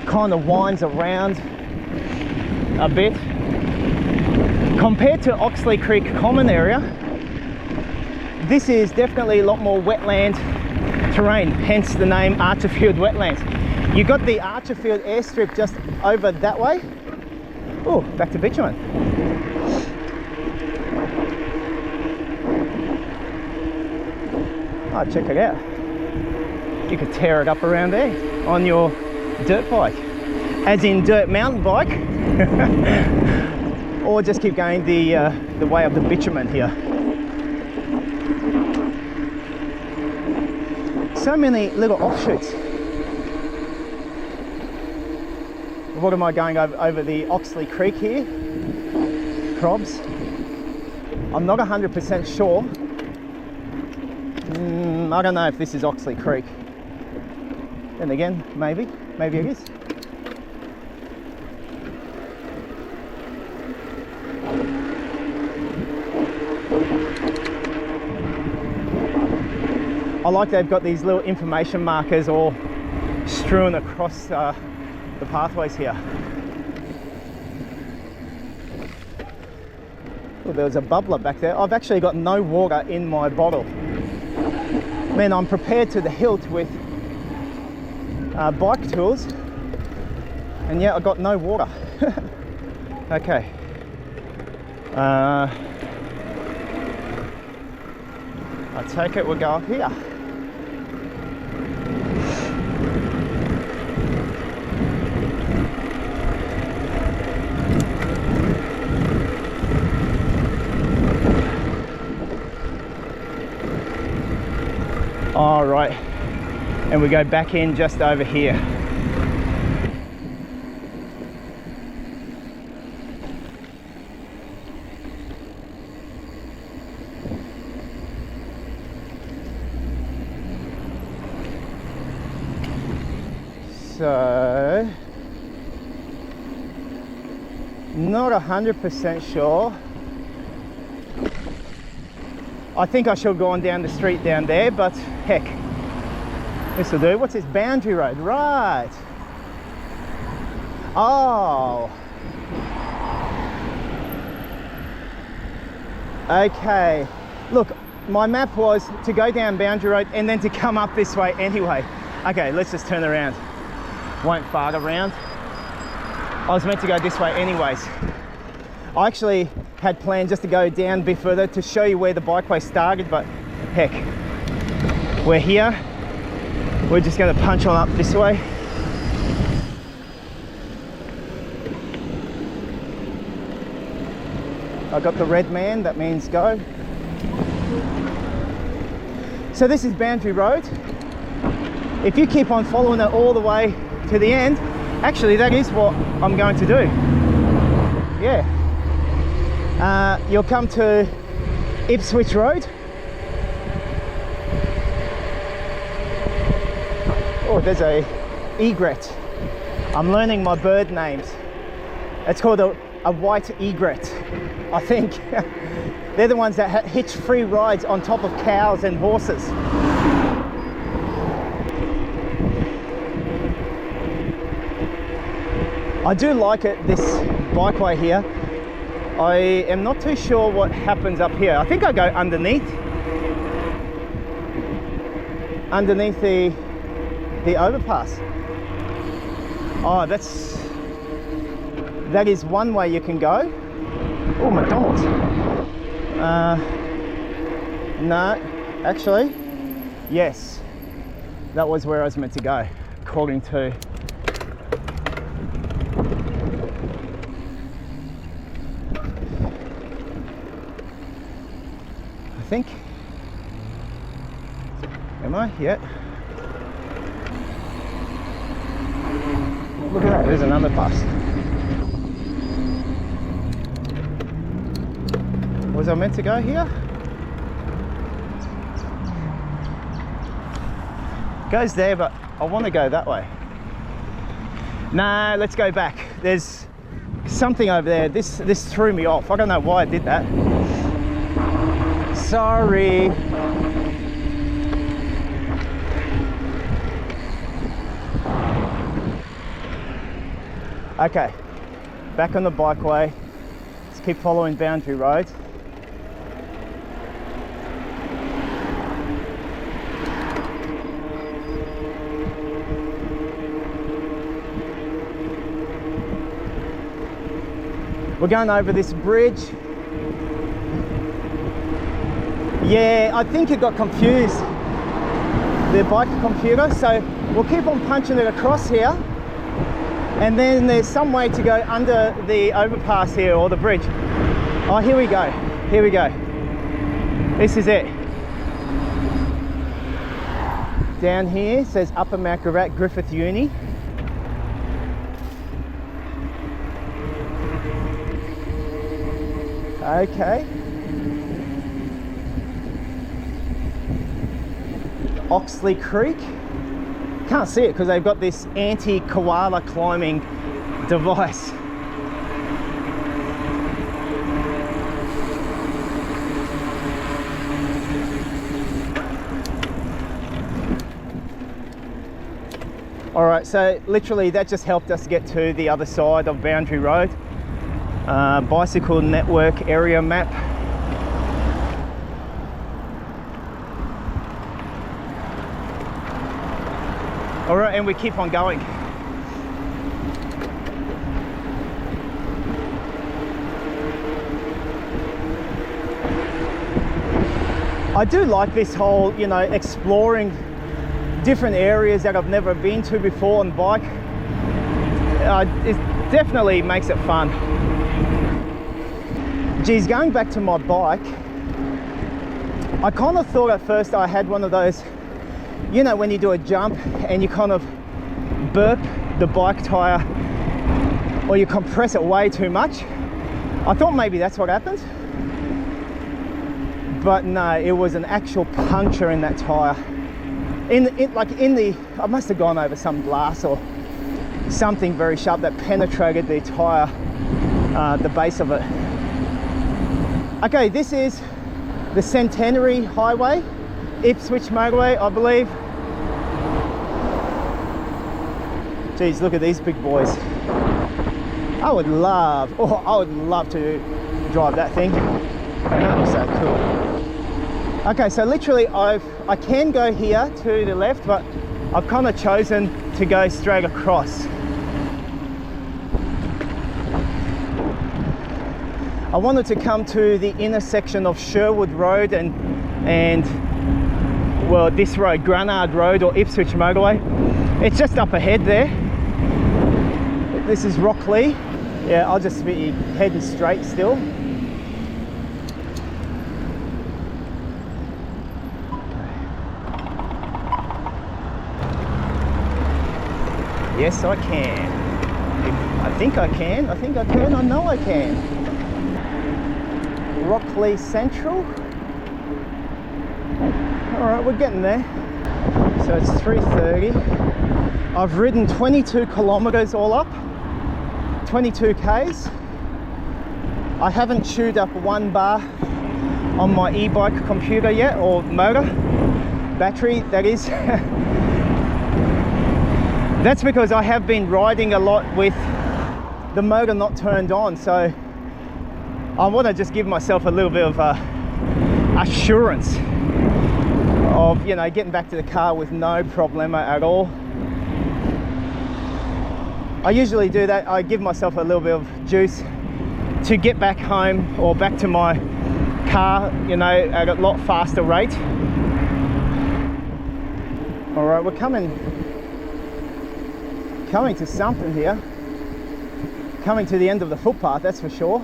Kind of winds around a bit. Compared to Oxley Creek Common area, this is definitely a lot more wetland terrain, hence the name Archerfield Wetlands. You got the Archerfield airstrip just over that way. Oh, back to bitumen. Oh, check it out. You could tear it up around there on your dirt bike, as in dirt mountain bike, or just keep going the way of the bitumen here. So many little offshoots. What am I going over the Oxley Creek here? Crobs. I'm not 100% sure. I don't know if this is Oxley Creek. Then again, maybe it is. I like they've got these little information markers all strewn across the pathways here. Oh, there was a bubbler back there. I've actually got no water in my bottle. Man, I'm prepared to the hilt with bike tools, and yet I got no water. Okay. I take it we'll go up here. All right, and we go back in just over here. So, not 100% sure. I think I should have gone down the street down there, but heck, this will do. What's this? Boundary road, right. Oh. Okay. Look, my map was to go down Boundary Road and then to come up this way anyway. Okay, let's just turn around. Won't fart around. I was meant to go this way anyways. I actually had planned just to go down a bit further to show you where the bikeway started, but heck, we're here. We're just going to punch on up this way. I got the red man, that means go. So this is Boundary Road. If you keep on following it all the way to the end, actually that is what I'm going to do. Yeah. You'll come to Ipswich Road. Oh, there's a egret. I'm learning my bird names. It's called a white egret, I think. They're the ones that hitch free rides on top of cows and horses. I do like it, this bikeway here. I am not too sure what happens up here. I think I go underneath the overpass. Oh, that is one way you can go. Oh, McDonald's. No, actually, yes, that was where I was meant to go, according to I think. Am I? Yeah. Look at that, there's another bus. Was I meant to go here? Goes there, but I want to go that way. No, let's go back. There's something over there. This threw me off. I don't know why I did that. Sorry. Okay, back on the bikeway. Let's keep following Boundary Road. We're going over this bridge. Yeah, I think it got confused, the bike computer, so we'll keep on punching it across here, and then there's some way to go under the overpass here, or the bridge. Oh, here we go, here we go. This is it. Down here says Upper Mount Gravatt, Griffith Uni. Okay. Oxley Creek. Can't see it because they've got this anti-koala climbing device. All right, so literally that just helped us get to the other side of Boundary Road. Bicycle network area map. All right, and we keep on going. I do like this whole, you know, exploring different areas that I've never been to before on bike. It definitely makes it fun. Geez, going back to my bike, I kind of thought at first I had one of those, you know, when you do a jump and you kind of burp the bike tire, or you compress it way too much. I thought maybe that's what happened, but no, it was an actual puncture in that tire. I must have gone over some glass or something very sharp that penetrated the tire, the base of it. Okay, this is the Centenary Highway, Ipswich motorway, I believe. Geez, look at these big boys. I would love to drive that thing. That looks so cool. Okay, so literally I can go here to the left, but I've kind of chosen to go straight across. I wanted to come to the intersection of Sherwood Road and well, this road, Granard Road or Ipswich motorway. It's just up ahead there. This is Rockley. Yeah, I'll just be heading straight still. Yes, I can. I think I can. I know I can. Rockley Central. All right, we're getting there. So it's 3:30. I've ridden 22 kilometers all up, 22 Ks. I haven't chewed up one bar on my e-bike computer yet, or motor, battery, that is. That's because I have been riding a lot with the motor not turned on, so I want to just give myself a little bit of assurance of, you know, getting back to the car with no problema at all. I usually do that. I give myself a little bit of juice to get back home or back to my car, you know, at a lot faster rate. All right, we're coming to something here. Coming to the end of the footpath, that's for sure.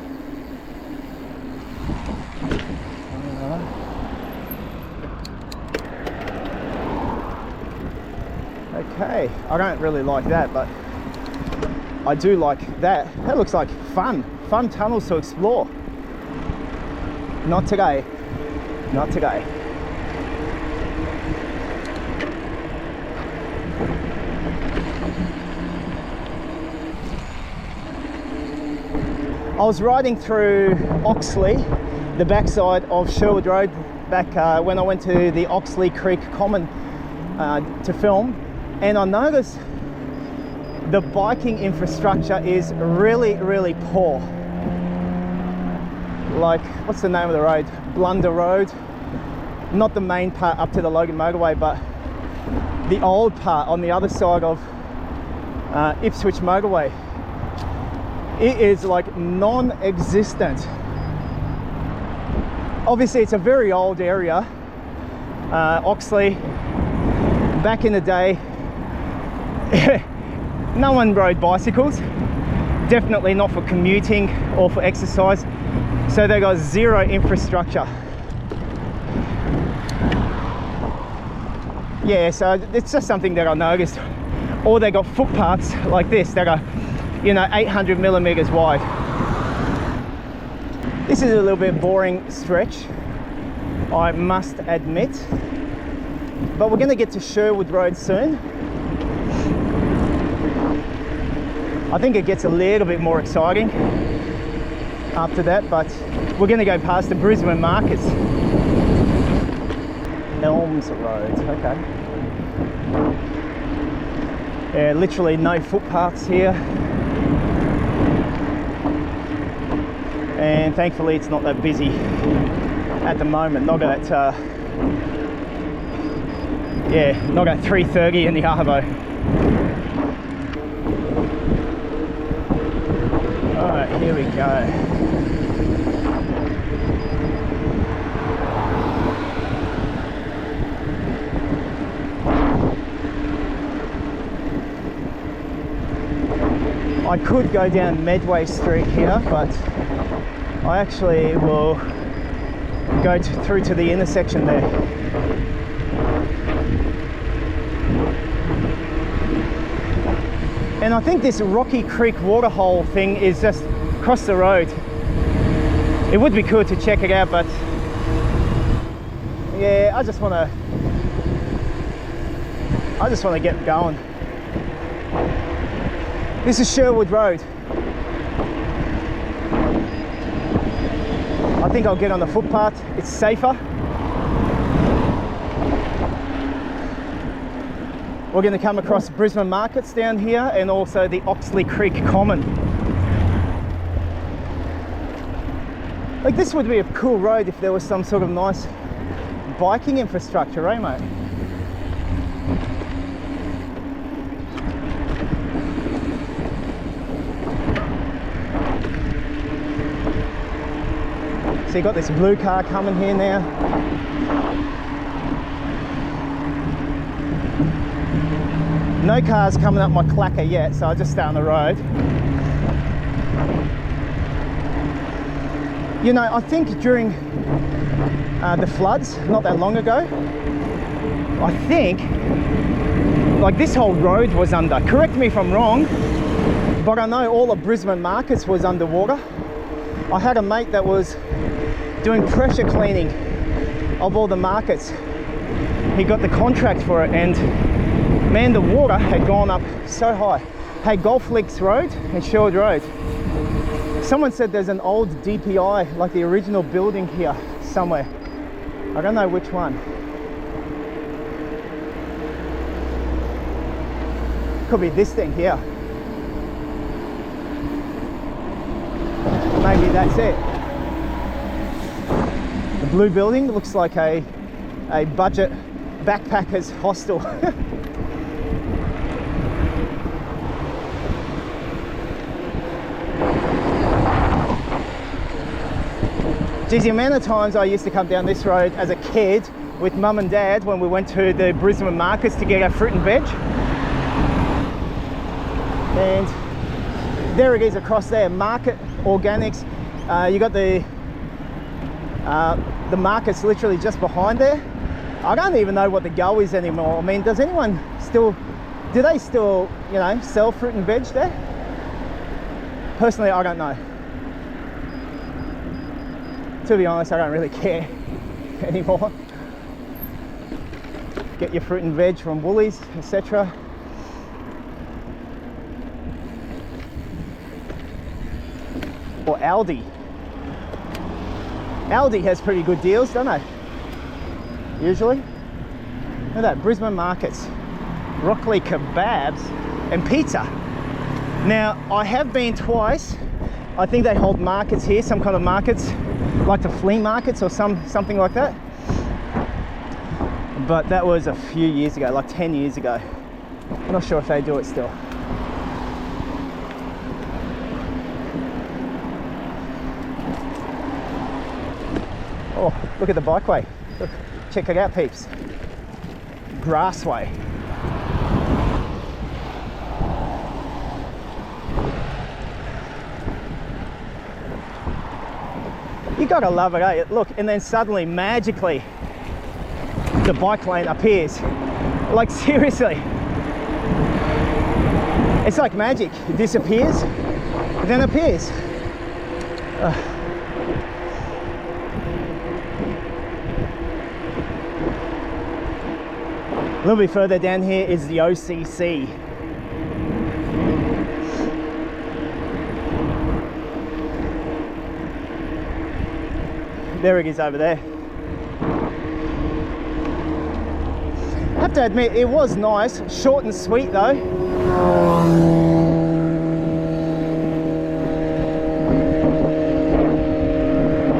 Okay, I don't really like that, but I do like that. That looks like fun tunnels to explore. Not today, not today. I was riding through Oxley, the backside of Sherwood Road, back when I went to the Oxley Creek Common to film, and I noticed the biking infrastructure is really, really poor. Like, what's the name of the road? Blunder Road. Not the main part up to the Logan motorway, but the old part on the other side of Ipswich motorway. It is like non-existent. Obviously it's a very old area. Oxley, back in the day, no one rode bicycles, definitely not for commuting or for exercise, so they got zero infrastructure. Yeah, so it's just something that I noticed. Or they got footpaths like this that are, you know, 800 millimeters wide. This is a little bit boring stretch, I must admit, but we're going to get to Sherwood Road soon. I think it gets a little bit more exciting after that, but we're going to go past the Brisbane markets. Elms Road, okay. Yeah, literally no footpaths here. And thankfully it's not that busy at the moment. Not at not at 3:30 in the Arbo. Alright, here we go. I could go down Medway Street here, but I actually will go through to the intersection there. And I think this Rocky Creek waterhole thing is just across the road. It would be cool to check it out, but yeah, I just want to get going. This is Sherwood Road. I think I'll get on the footpath, it's safer. We're going to come across Brisbane markets down here and also the Oxley Creek Common. Like, this would be a cool road if there was some sort of nice biking infrastructure, eh mate? So you got this blue car coming here now. No cars coming up my clacker yet, so I'll just stay on the road. You know, I think during the floods, not that long ago, I think, like, this whole road was under. Correct me if I'm wrong, but I know all of Brisbane markets was underwater. I had a mate that was doing pressure cleaning of all the markets. He got the contract for it, and man, the water had gone up so high. Hey, Golf Links Road and Sherwood Road. Someone said there's an old DPI, like the original building here somewhere. I don't know which one. Could be this thing here. Maybe that's it. The blue building looks like a budget backpackers hostel. Geez, the amount of times I used to come down this road as a kid with mum and dad when we went to the Brisbane markets to get our fruit and veg. And there it is across there, market, organics. You got the market's literally just behind there. I don't even know what the go is anymore. I mean, does anyone still, do they still, you know, sell fruit and veg there? Personally, I don't know. To be honest, I don't really care anymore. Get your fruit and veg from Woolies, etc. or Aldi. Aldi has pretty good deals, don't they? Usually. Look at that, Brisbane markets. Broccoli kebabs and pizza. Now, I have been twice. I think they hold markets here, some kind of markets, like the flea markets or something like that. But that was a few years ago, like 10 years ago. I'm not sure if they do it still. Oh, look at the bikeway. Look, check it out, peeps. Graceway. You gotta love it, eh? Look, and then suddenly, magically, the bike lane appears. Like, seriously. It's like magic. It disappears, then appears. A little bit further down here is the OCC. There it is over there. I have to admit, it was nice, short and sweet though.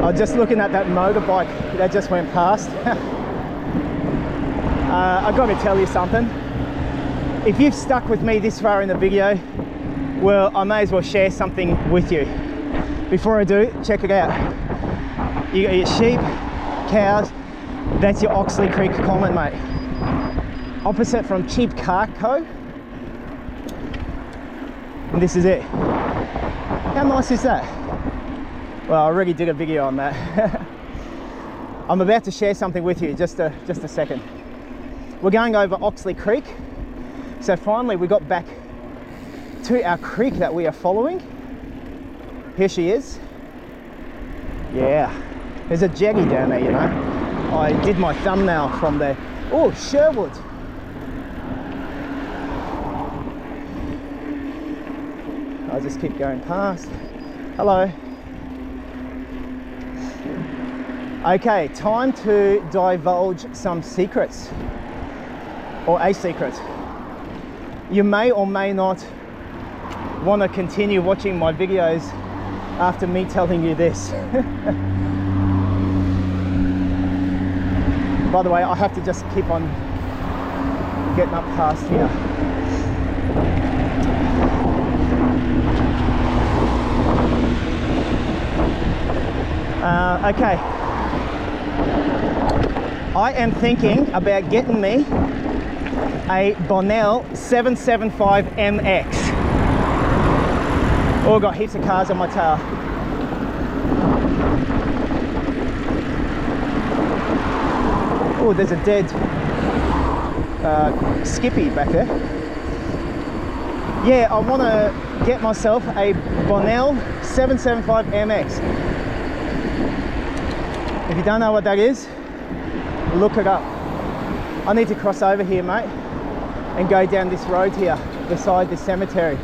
I was just looking at that motorbike that just went past. I've got to tell you something. If you've stuck with me this far in the video, well, I may as well share something with you. Before I do, check it out. You got your sheep, cows, that's your Oxley Creek Common, mate. Opposite from Cheap Car Co. And this is it. How nice is that? Well, I already did a video on that. I'm about to share something with you, just a second. We're going over Oxley Creek. So finally we got back to our creek that we are following. Here she is. Yeah, there's a jetty down there, you know. I did my thumbnail from there. Oh, Sherwood. I'll just keep going past. Hello. Okay, time to divulge some secrets. Or a secret. You may or may not want to continue watching my videos after me telling you this. By the way, I have to just keep on getting up past here. Okay. I am thinking about getting me a Bonnell 775MX. Oh, got heaps of cars on my tail. Oh, there's a dead Skippy back there. Yeah, I want to get myself a Bonnell 775MX. If you don't know what that is, look it up. I need to cross over here, mate, and go down this road here beside the cemetery.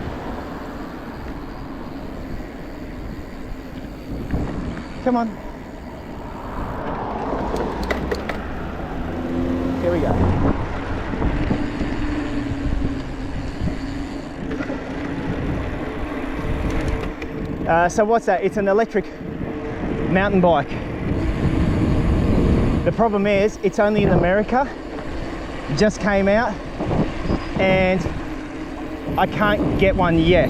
Come on. Here we go. So what's that? It's an electric mountain bike. The problem is, it's only in America. Just came out, and I can't get one yet.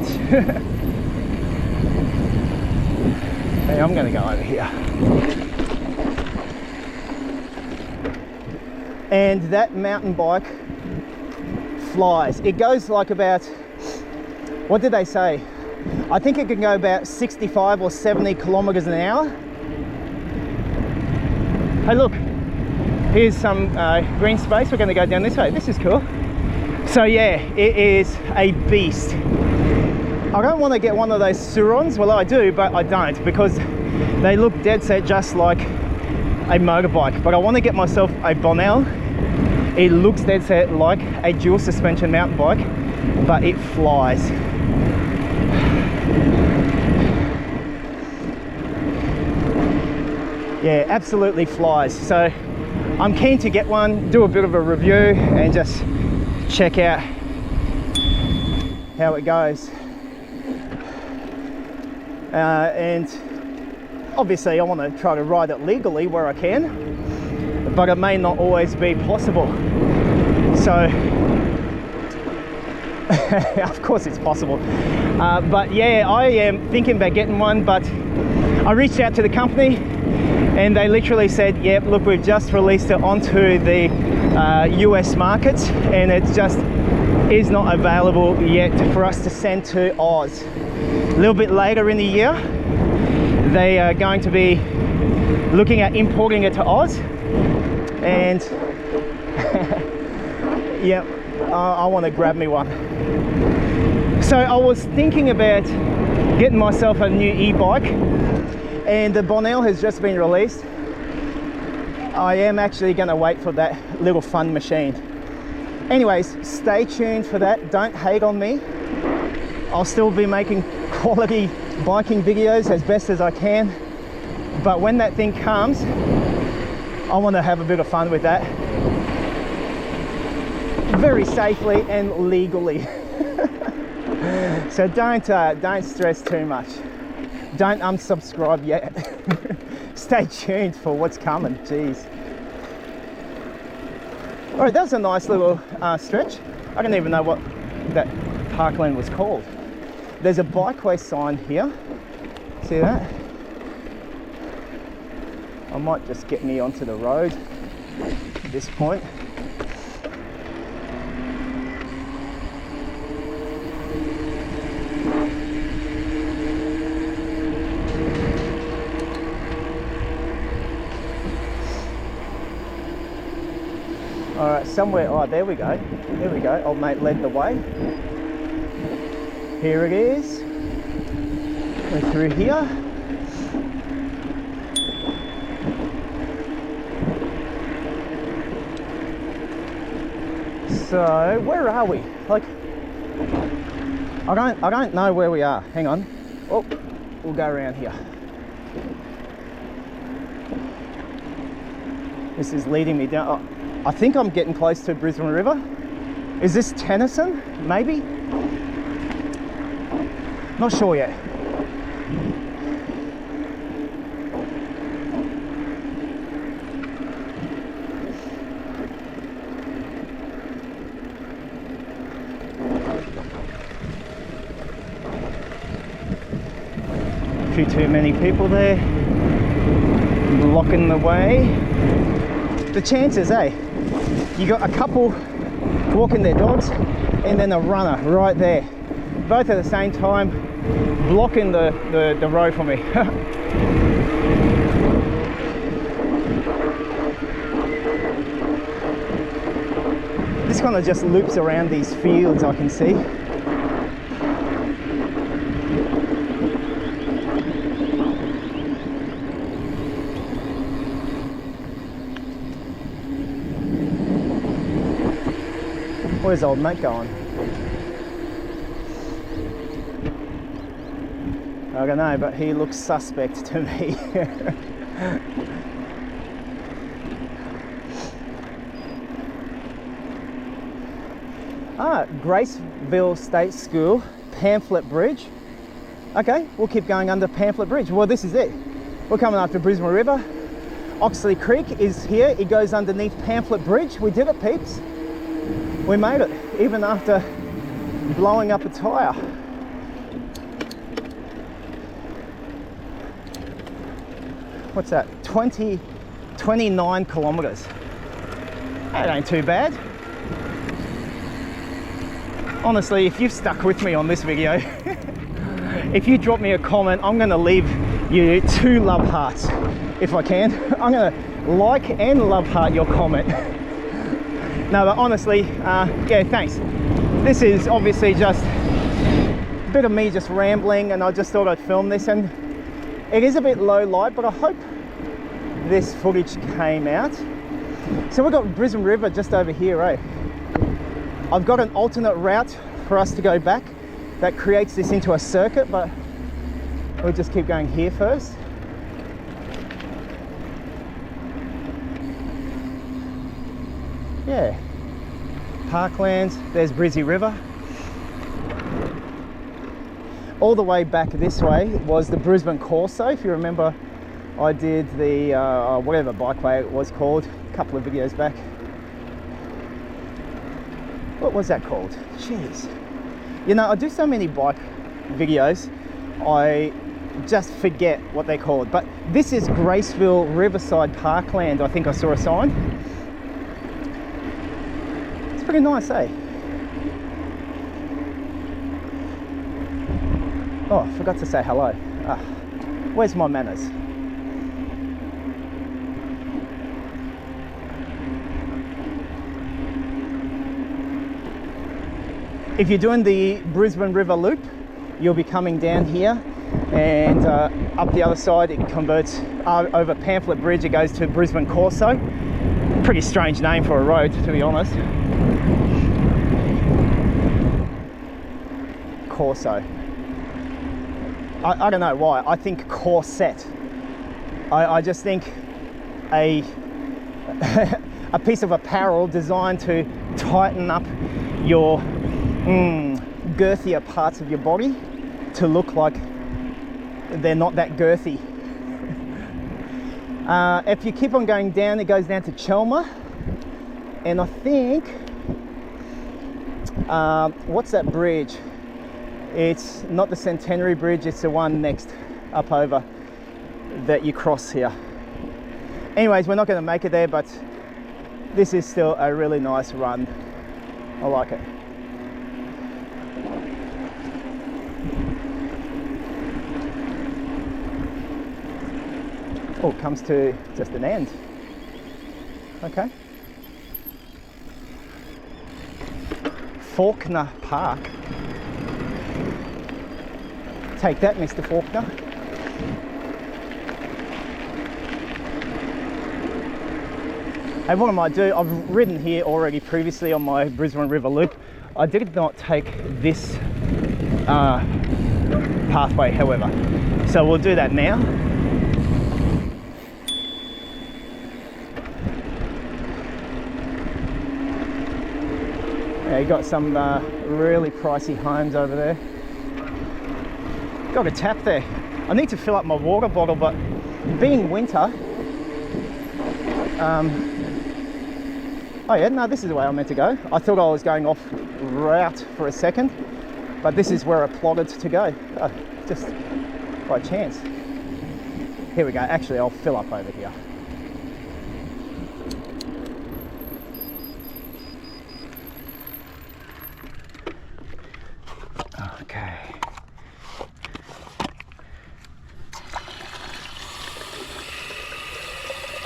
Hey, I'm going to go over here. And that mountain bike flies. It goes like about, what did they say? I think it can go about 65 or 70 kilometers an hour. Hey, look, here's some green space. We're going to go down this way. This is cool. So yeah, it is a beast. I don't want to get one of those Surons. Well, I do, but I don't, because they look dead set just like a motorbike. But I want to get myself a Bonnell. It looks dead set like a dual suspension mountain bike, but it flies. yeah, absolutely flies. So I'm keen to get one, do a bit of a review and just check out how it goes. And obviously I want to try to ride it legally where I can, but it may not always be possible. So of course it's possible, but yeah, I am thinking about getting one, but I reached out to the company and they literally said, yep, look, we've just released it onto the US markets and it just is not available yet for us to send to Oz. A little bit later in the year, they are going to be looking at importing it to Oz, and yeah, I want to grab me one. So I was thinking about getting myself a new e-bike, and the Bonnell has just been released. I am actually going to wait for that little fun machine. Anyways, stay tuned for that. Don't hate on me. I'll still be making quality biking videos as best as I can, but when that thing comes, I want to have a bit of fun with that, very safely and legally. So don't stress too much. Don't unsubscribe yet. Stay tuned for what's coming. Jeez. All right, that was a nice little stretch. I don't even know what that parkland was called. There's a Bikeway sign here. See that? I might just get me onto the road at this point. All right, somewhere, oh, there we go. There we go. Old mate led the way. Here it is. We're through here. So where are we? Like, I don't know where we are. Hang on. Oh, we'll go around here. This is leading me down. Oh, I think I'm getting close to Brisbane River. Is this Tennyson? Maybe? Not sure yet. A few too many people there, blocking the way. The chances, eh? You got a couple walking their dogs and then a runner right there, both at the same time, blocking the road for me. This kind of just loops around these fields I can see. Where's old mate going? I don't know, but he looks suspect to me. Graceville State School, Pamphlet Bridge. Okay, we'll keep going under Pamphlet Bridge. Well, this is it. We're coming up to Brisbane River. Oxley Creek is here. It goes underneath Pamphlet Bridge. We did it, peeps. We made it, even after blowing up a tyre. What's that? 29 kilometres. That ain't too bad. Honestly, if you've stuck with me on this video, if you drop me a comment, I'm going to leave you 2 love hearts if I can. I'm going to like and love heart your comment. No, but honestly, yeah, thanks. This is obviously just a bit of me just rambling, and I just thought I'd film this, and it is a bit low light, but I hope this footage came out. So we've got Brisbane River just over here, eh? I've got an alternate route for us to go back that creates this into a circuit, but we'll just keep going here first. yeah, Parklands. There's Brizzy River. All the way back this way was the Brisbane Corso. If you remember, I did the whatever bikeway it was called a couple of videos back. What was that called? Jeez. You know, I do so many bike videos, I just forget what they're called. But this is Graceville Riverside Parkland. I think I saw a sign. It's pretty nice, eh? Oh, I forgot to say hello. Where's my manners? If you're doing the Brisbane River Loop, you'll be coming down here and up the other side it converts over Pamphlet Bridge, it goes to Brisbane Corso. Pretty strange name for a road, to be honest. Corso. I don't know why, I think corset. I just think a piece of apparel designed to tighten up your girthier parts of your body to look like they're not that girthy. If you keep on going down, it goes down to Chelmer, and I think what's that bridge? It's not the Centenary Bridge, it's the one next up over that you cross here. Anyways, we're not going to make it there, but this is still a really nice run. I like it. Oh, it comes to just an end. Okay. Faulkner Park. Take that, Mr. Faulkner. And what I might do, I've ridden here already previously on my Brisbane River Loop. I did not take this pathway, however. So we'll do that now. Yeah, you got some really pricey homes over there. Got a tap there. I need to fill up my water bottle, but being winter, oh yeah, no, this is the way I'm meant to go. I thought I was going off route for a second, but this is where I plotted to go, just by chance. Here we go. Actually, I'll fill up over here. Okay.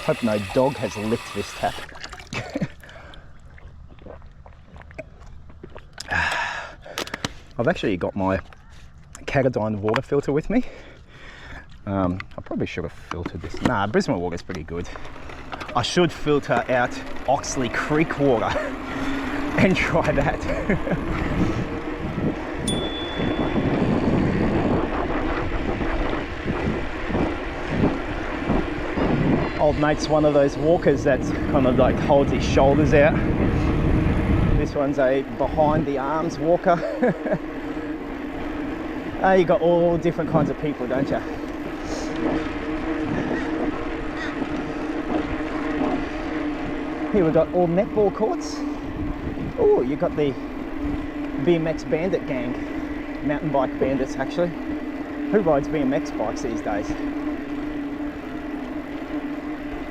Hope no dog has licked this tap. I've actually got my Catadine water filter with me. I probably should have filtered this. Nah, Brisbane water's pretty good. I should filter out Oxley Creek water and try that. Old mate's one of those walkers that's kind of like holds his shoulders out. This one's a behind the arms walker. You got all different kinds of people, don't you? Here we've got all netball courts. Oh, you got the BMX bandit gang, mountain bike bandits actually. Who rides BMX bikes these days?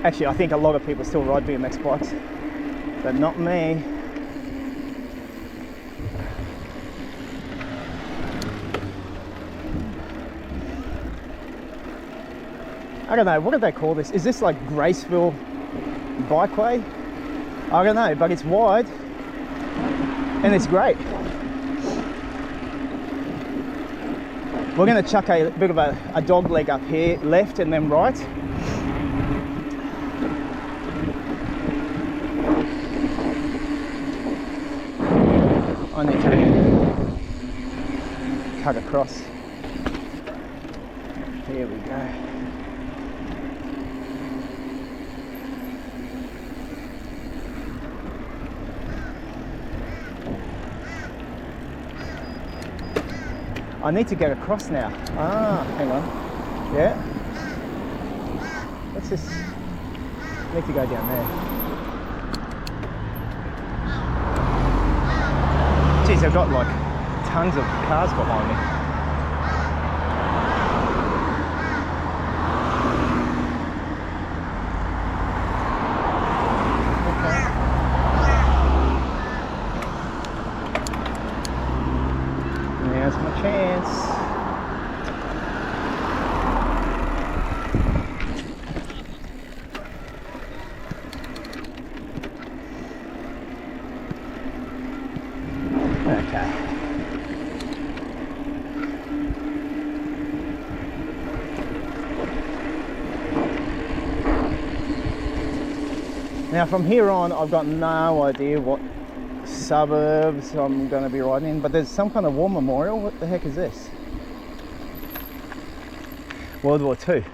Actually, I think a lot of people still ride BMX bikes, but not me. I don't know, what do they call this? Is this like Graceville Bikeway? I don't know, but it's wide and it's great. We're going to chuck a bit of a dog leg up here, left and then right. I need to cut across. Here we go. I need to get across now. Ah, hang on. Yeah. Let's just need to go down there. Geez, I've got like tons of cars behind me. Now's my chance. Okay. Now from here on, I've got no idea what suburbs I'm going to be riding in, but there's some kind of war memorial. What the heck is this? World War II.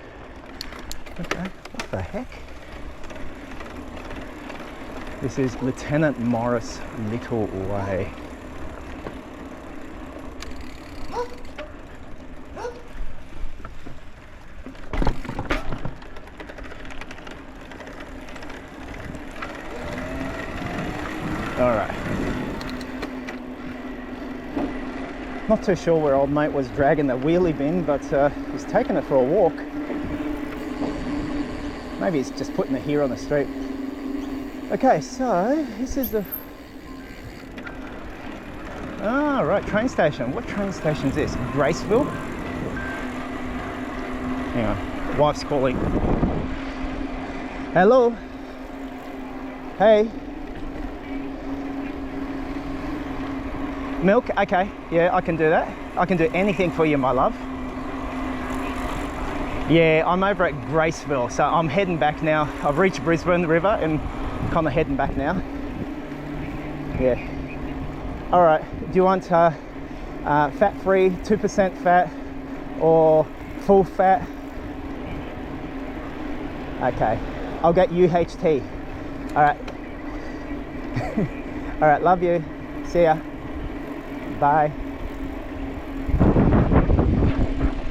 Okay, what the heck? This is Lieutenant Morris Little Way. Alright. Not too sure where old mate was dragging the wheelie bin, but he's taking it for a walk. Maybe he's just putting it here on the street. Okay, so this is the... Ah, right, train station. What train station is this? Graceville? Hang on, wife's calling. Hello? Hey? Milk? Okay, yeah, I can do that. I can do anything for you, my love. Yeah, I'm over at Graceville, so I'm heading back now. I've reached Brisbane River and kind of heading back now. Yeah. All right, do you want fat-free, 2% fat, or full fat? Okay, I'll get UHT. All right. All right, love you. See ya. Bye.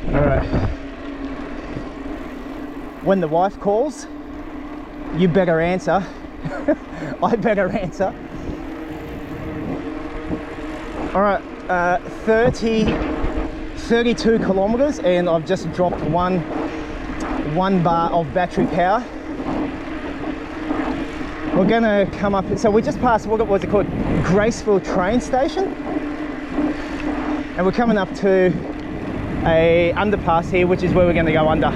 All right. When the wife calls, you better answer. I better answer. All right, 32 kilometers, and I've just dropped one bar of battery power. We're gonna come up, so we just passed, what was it called? Graceville train station. And we're coming up to a underpass here, which is where we're gonna go under.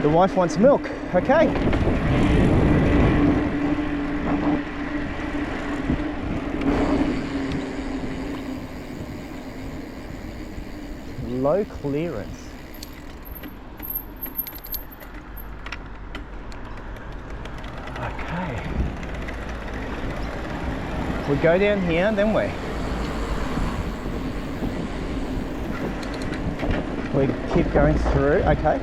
The wife wants milk, okay. Low clearance. Okay. We go down here, then we keep going through, okay.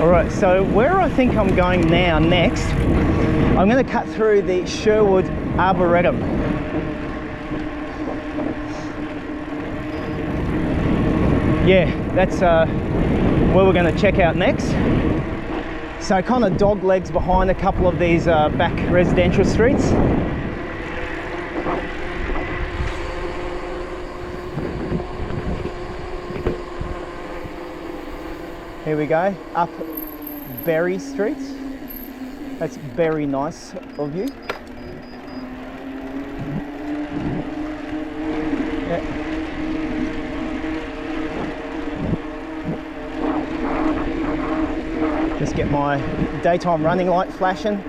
All right, so where I think I'm going now next, I'm going to cut through the Sherwood Arboretum. Yeah, that's where we're going to check out next. So kind of dog legs behind a couple of these back residential streets. Here we go, up Berry Street. That's very nice of you. Yeah. Just get my daytime running light flashing.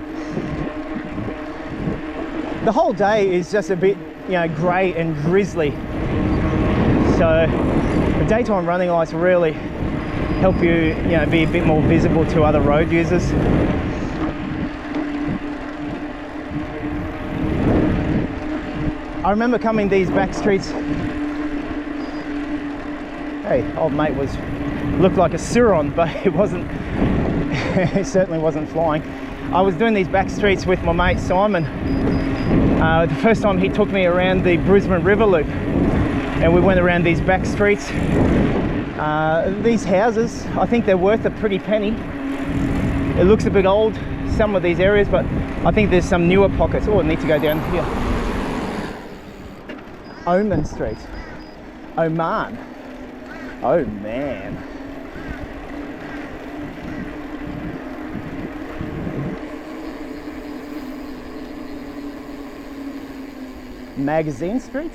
The whole day is just a bit, you know, grey and drizzly. So the daytime running lights really help you, be a bit more visible to other road users. I remember coming these back streets. Hey, old mate looked like a Suron, but it wasn't. It certainly wasn't flying. I was doing these back streets with my mate Simon. The first time he took me around the Brisbane River Loop, and we went around these back streets. These houses, I think they're worth a pretty penny. It looks a bit old, some of these areas, but I think there's some newer pockets. Oh, I need to go down here. Oman Street. Oman. Oh man. Magazine Street.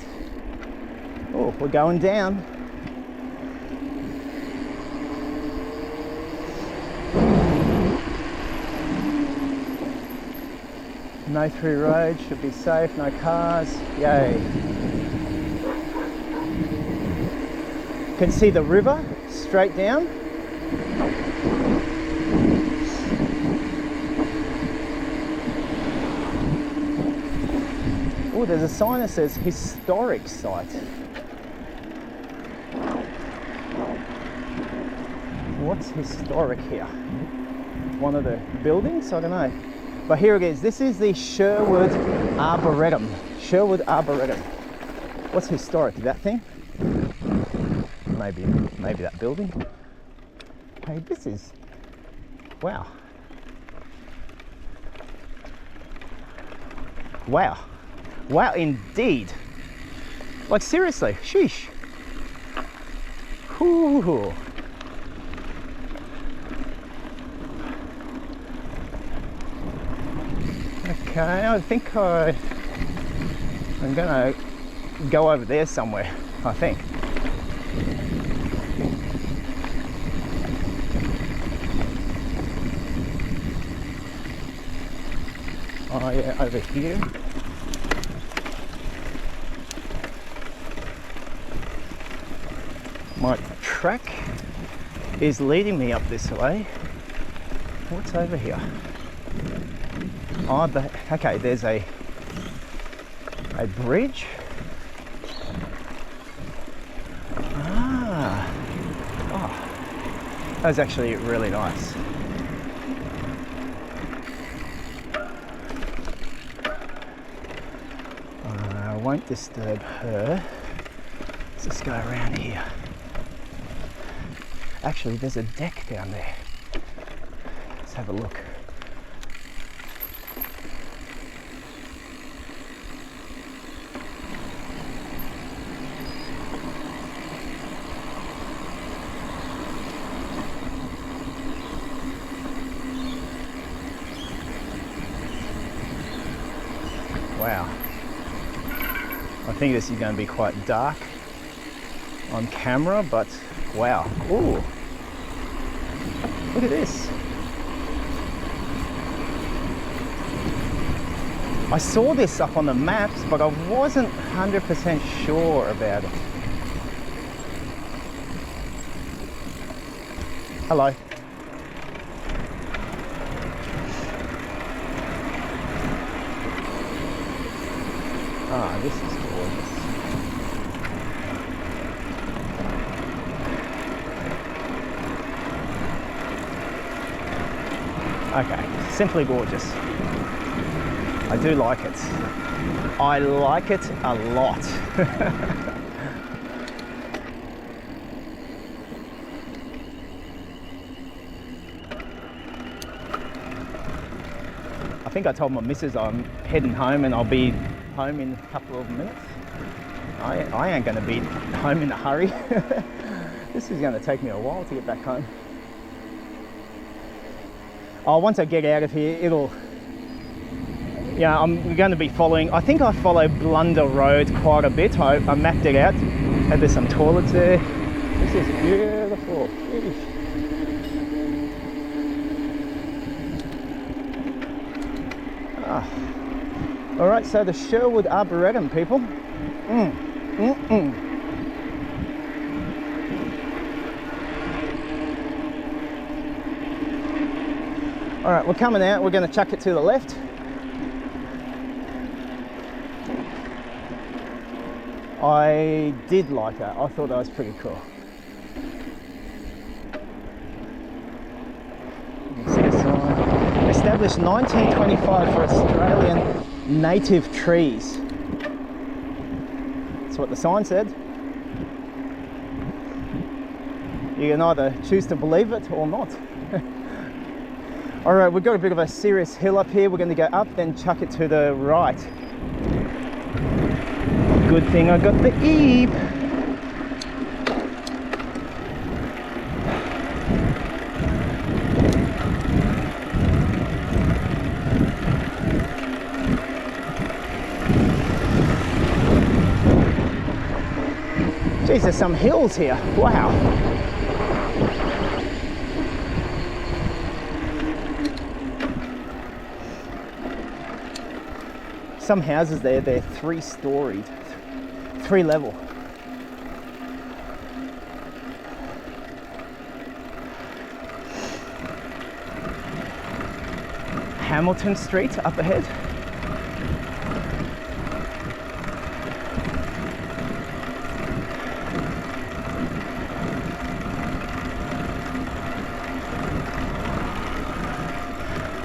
Oh, we're going down. No through road, should be safe, no cars. Yay. Can see the river straight down. Oh, there's a sign that says historic site. What's historic here? One of the buildings? I don't know. But here it is. This is the Sherwood Arboretum. Sherwood Arboretum. What's historic? That thing? Maybe that building. Hey, this is... Wow. Wow. Wow, indeed. Like, seriously. Sheesh. Ooh. Okay, I think I'm gonna go over there somewhere, I think. Oh yeah, over here. My track is leading me up this way. What's over here? Oh, okay, there's a bridge. Ah, oh, that's actually really nice. I won't disturb her. Let's just go around here. Actually, there's a deck down there. Let's have a look. Wow. I think this is going to be quite dark on camera, but wow. Ooh. Look at this. I saw this up on the maps, but I wasn't 100% sure about it. Hello. Ah, this is gorgeous. Okay, simply gorgeous. I do like it. I like it a lot. I think I told my missus I'm heading home and I'll be home in a couple of minutes. I ain't going to be home in a hurry. This is going to take me a while to get back home. Oh, once I get out of here, it'll... Yeah, I'm going to be following... I think I follow Blunder Road quite a bit. I mapped it out. And there's some toilets there. This is beautiful. All right, so the Sherwood Arboretum, people. All right, we're coming out. We're going to chuck it to the left. I did like that. I thought that was pretty cool. You see the sign. established 1925 for Australian native trees. That's what the sign said. You can either choose to believe it or not. Alright, we've got a bit of a serious hill up here. We're going to go up, then chuck it to the right. Good thing I got the eep. Geez, there's some hills here. Wow. Some houses there, they're 3-storied, 3-level. Hamilton Street up ahead.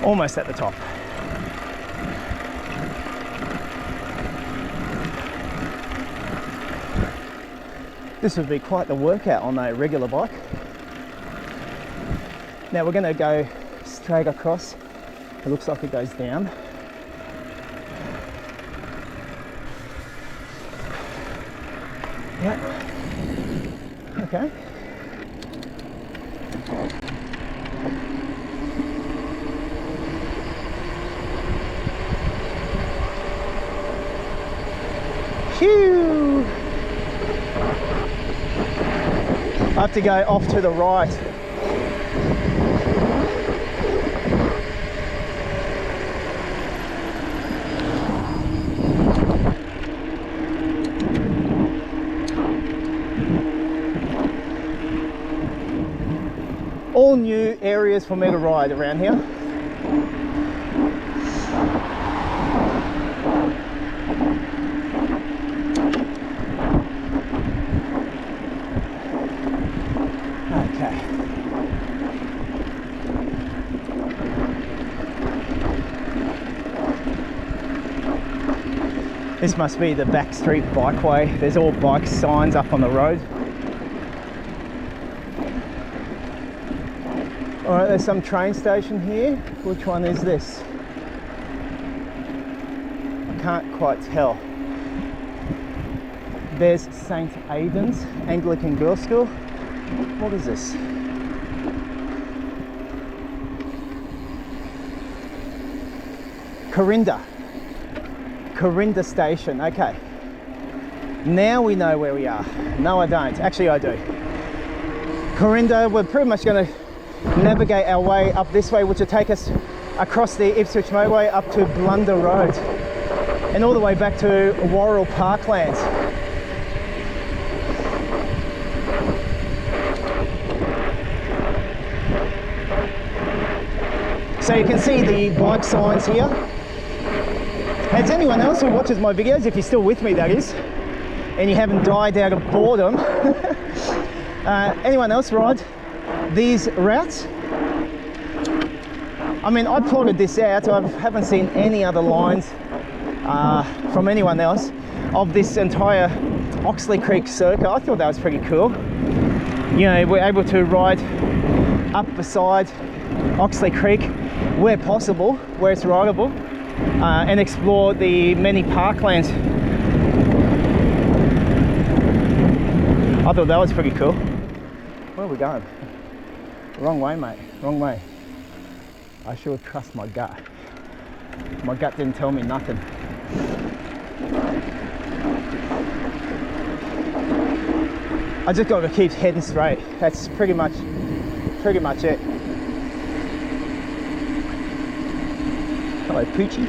Almost at the top. This would be quite the workout on a regular bike. Now we're going to go straight across. It looks like it goes down. Yeah. Okay. Phew! I have to go off to the right. All new areas for me to ride around here. This must be the back street bikeway. There's all bike signs up on the road. Alright, there's some train station here. Which one is this? I can't quite tell. There's St. Aidan's Anglican Girls' School. What is this? Corinda station. Okay, now we know where we are. No, I don't. Actually, I do. Corinda, we're pretty much going to navigate our way up this way, which will take us across the Ipswich motorway up to Blunder Road and all the way back to Warril Parklands. So you can see the bike signs here. Has anyone else who watches my videos, if you're still with me that is, and you haven't died out of boredom, anyone else ride these routes? I mean, I plotted this out. I haven't seen any other lines from anyone else of this entire Oxley Creek circuit. I thought that was pretty cool. You know, we're able to ride up beside Oxley Creek where possible, where it's rideable, and explore the many parklands. I thought that was pretty cool. Where are we going? Wrong way, mate. Wrong way. I should trust my gut. My gut didn't tell me nothing. I just got to keep heading straight. That's pretty much it. Hello, Poochie.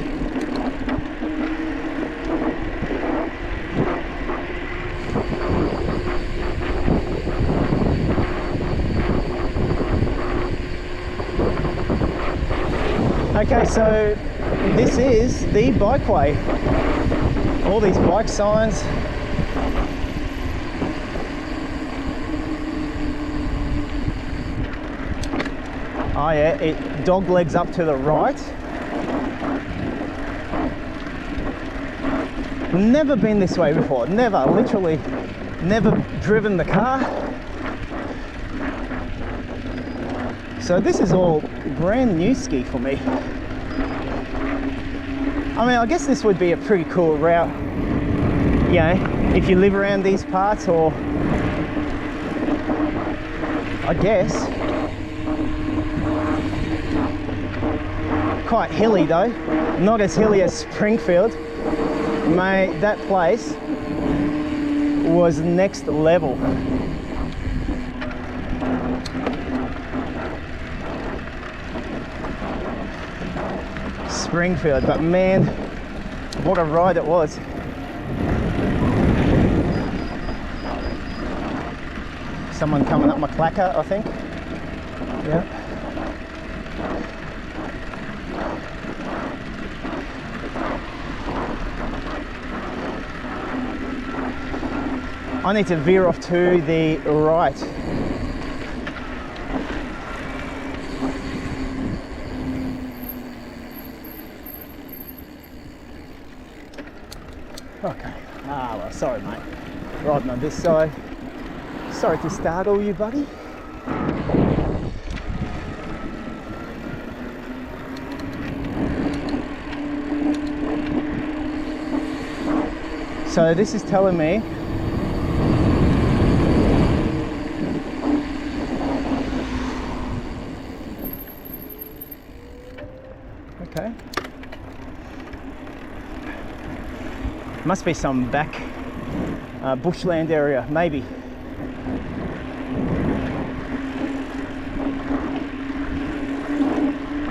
Okay, so this is the Bikeway. All these bike signs. Oh yeah, it dog legs up to the right. Never been this way before, never, literally never driven the car. So this is all brand new ski for me. I mean, I guess this would be a pretty cool route, you know, if you live around these parts, or I guess. Quite hilly though, not as hilly as Springfield. Mate, that place was next level. Springfield, but man, what a ride it was. Someone coming up my clacker, I think. Yeah. I need to veer off to the right. Okay. Ah, well, sorry, mate. Riding on this side. Sorry to startle you, buddy. So this is telling me okay. Must be some back bushland area, maybe.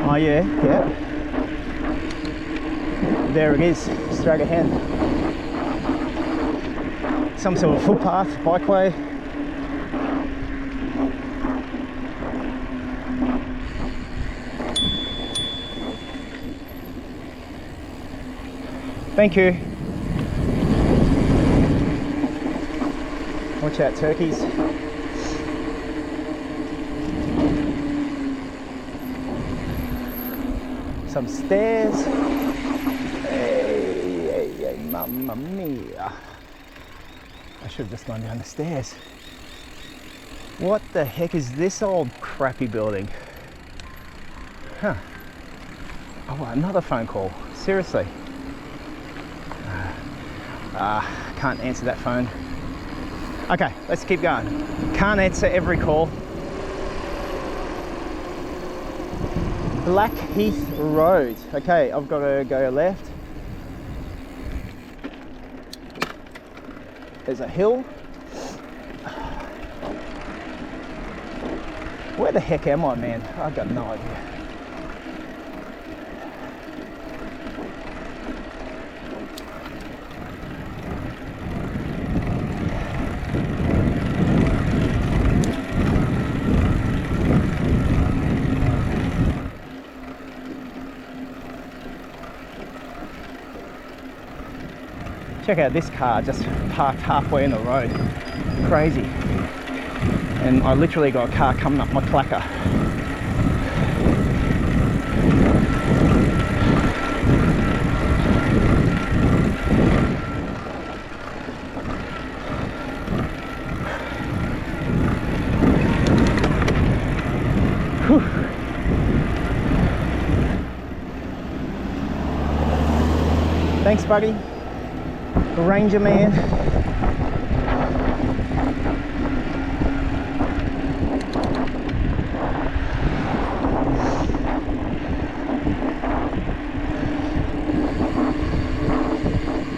Oh yeah, yeah. There it is, straight ahead. Some sort of footpath, bikeway. Thank you. Watch out, turkeys. Some stairs. Hey, hey, hey, mamma mia. I should have just gone down the stairs. What the heck is this old crappy building? Huh. Oh, another phone call. Seriously. Can't answer that phone. Okay, let's keep going. Can't answer every call. Blackheath Road. Okay, I've got to go left. There's a hill. Where the heck am I, man? I've got no idea. Check out this car just parked halfway in the road. Crazy. And I literally got a car coming up my clacker. Whew. Thanks, buddy. Ranger man.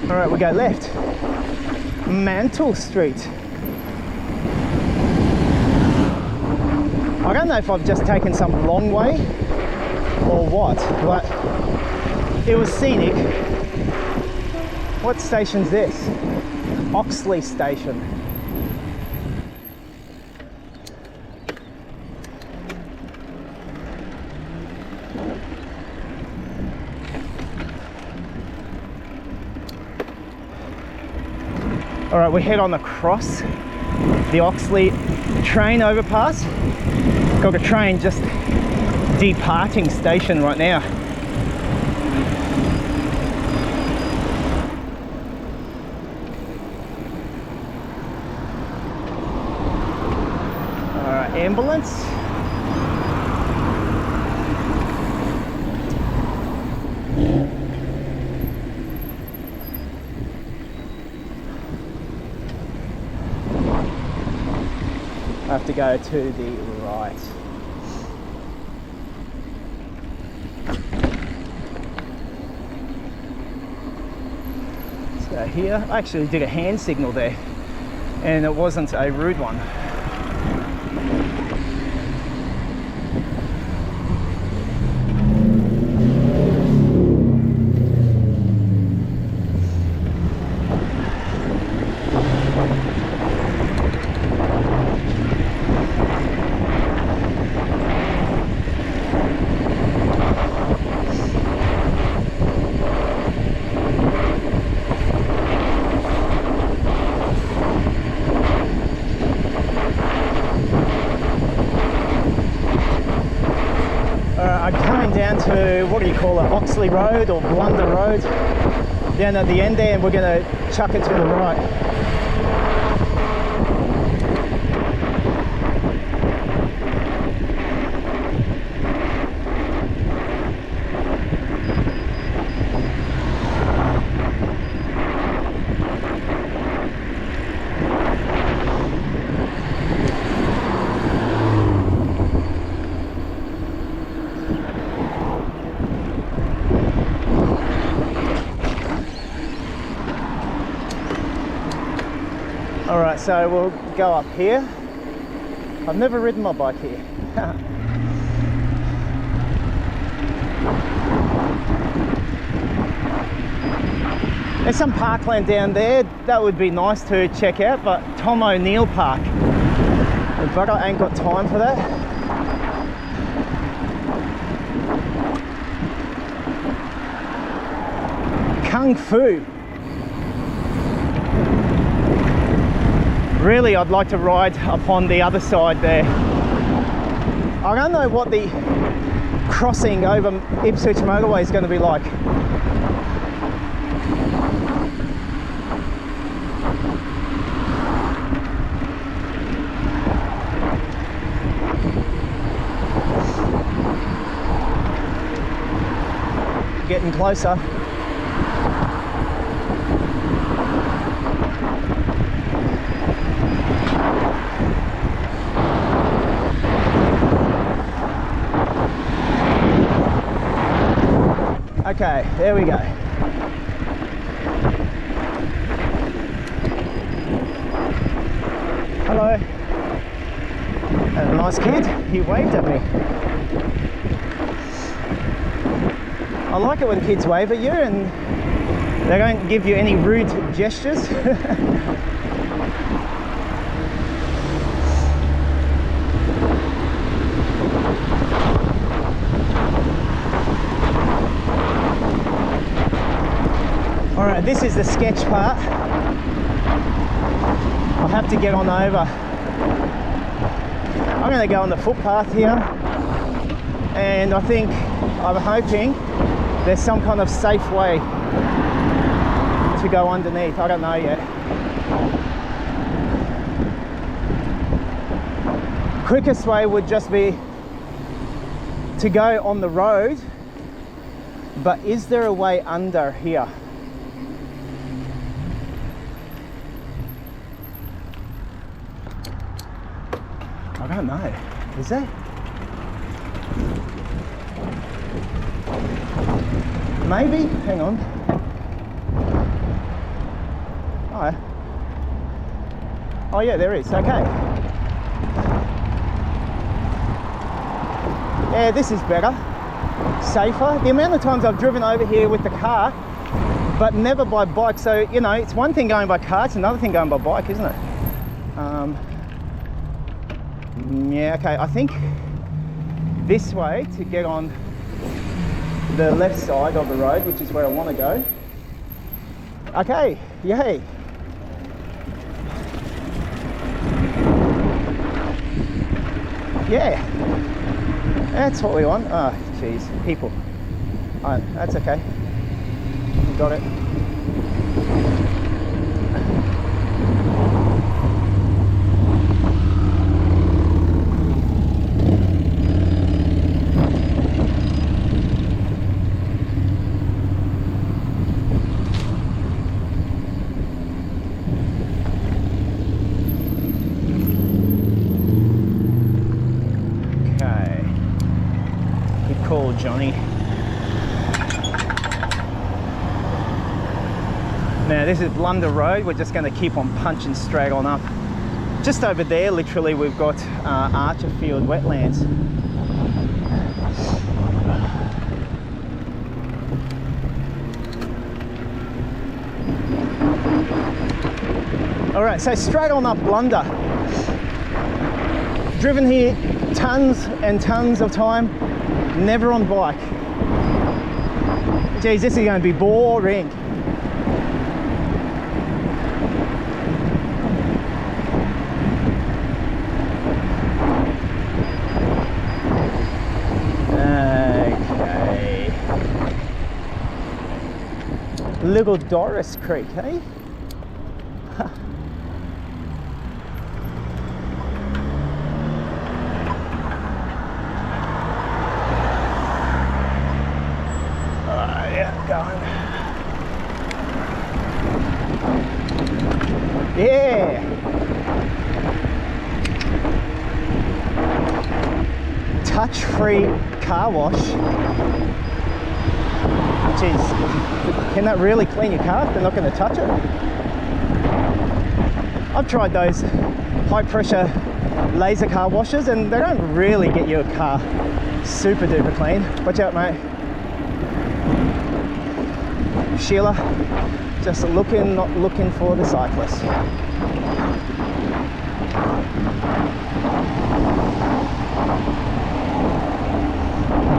All right, we go left. Mantle Street. I don't know if I've just taken some long way or what, but it was scenic. What station's this? Oxley station. All right, we head on across the Oxley train overpass. Got a train just departing station right now. Alright, ambulance. I have to go to the right. So here, I actually did a hand signal there, and it wasn't a rude one. Down to, what do you call it, Oxley Road or Blunder Road, down at the end there, and we're going to chuck it to the right. Alright, so we'll go up here. I've never ridden my bike here. There's some parkland down there that would be nice to check out, but Tom O'Neill Park, but I ain't got time for that. Kung Fu. Really, I'd like to ride upon the other side there. I don't know what the crossing over Ipswich motorway is going to be like. Getting closer. Okay, there we go. Hello. A nice kid, he waved at me. I like it when kids wave at you and they don't give you any rude gestures. Alright, this is the sketch part. I'll have to get on over. I'm going to go on the footpath here, and I'm hoping there's some kind of safe way to go underneath. I don't know yet. Quickest way would just be to go on the road, but is there a way under here? I don't know. Is there? Maybe? Hang on. Oh yeah, there is. Okay. Yeah, this is better. Safer. The amount of times I've driven over here with the car, but never by bike. So, you know, it's one thing going by car, it's another thing going by bike, isn't it? Yeah, okay, I think this way to get on the left side of the road, which is where I want to go. Okay, yay. Yeah. That's what we want. Oh, jeez, people. Oh, that's okay. You got it. Johnny. Now this is Blunder Road. We're just going to keep on punching straight on up. Just over there, literally, we've got Archerfield Wetlands. All right, so straight on up Blunder. Driven here tons and tons of time. Never on bike. Geez, this is going to be boring. Okay. Little Doris Creek, eh? Yeah. Touch-free car wash. Jeez, can that really clean your car if they're not going to touch it? I've tried those high-pressure laser car washers and they don't really get your car super duper clean. Watch out, mate. Sheila. Just looking, not looking for the cyclist.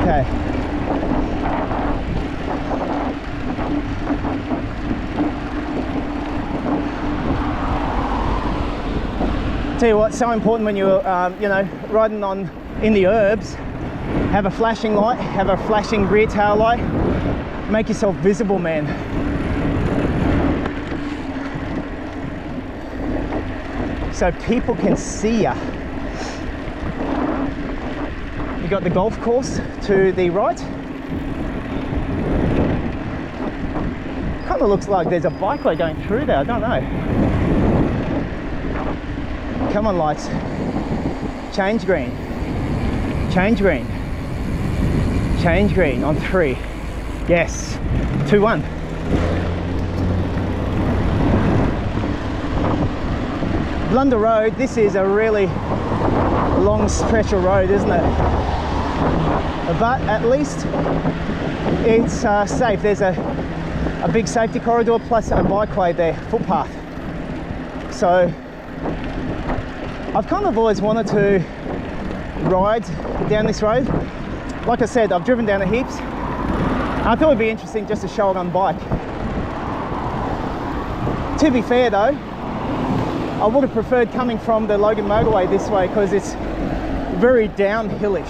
Okay. Tell you what, so important when you're, you know, riding on in the herbs. Have a flashing light, have a flashing rear tail light. Make yourself visible, man. So people can see ya. You got the golf course to the right. Kind of looks like there's a bikeway going through there, I don't know. Come on, lights. Change green. Change green. Change green on 3. Yes. 2, 1. Blunder Road, this is a really long stretch of road, isn't it? But at least it's safe. There's a big safety corridor plus a bikeway there, footpath. So I've kind of always wanted to ride down this road. Like I said, I've driven down it heaps. I thought it'd be interesting just to show it on bike. To be fair though, I would have preferred coming from the Logan motorway this way because it's very downhillish.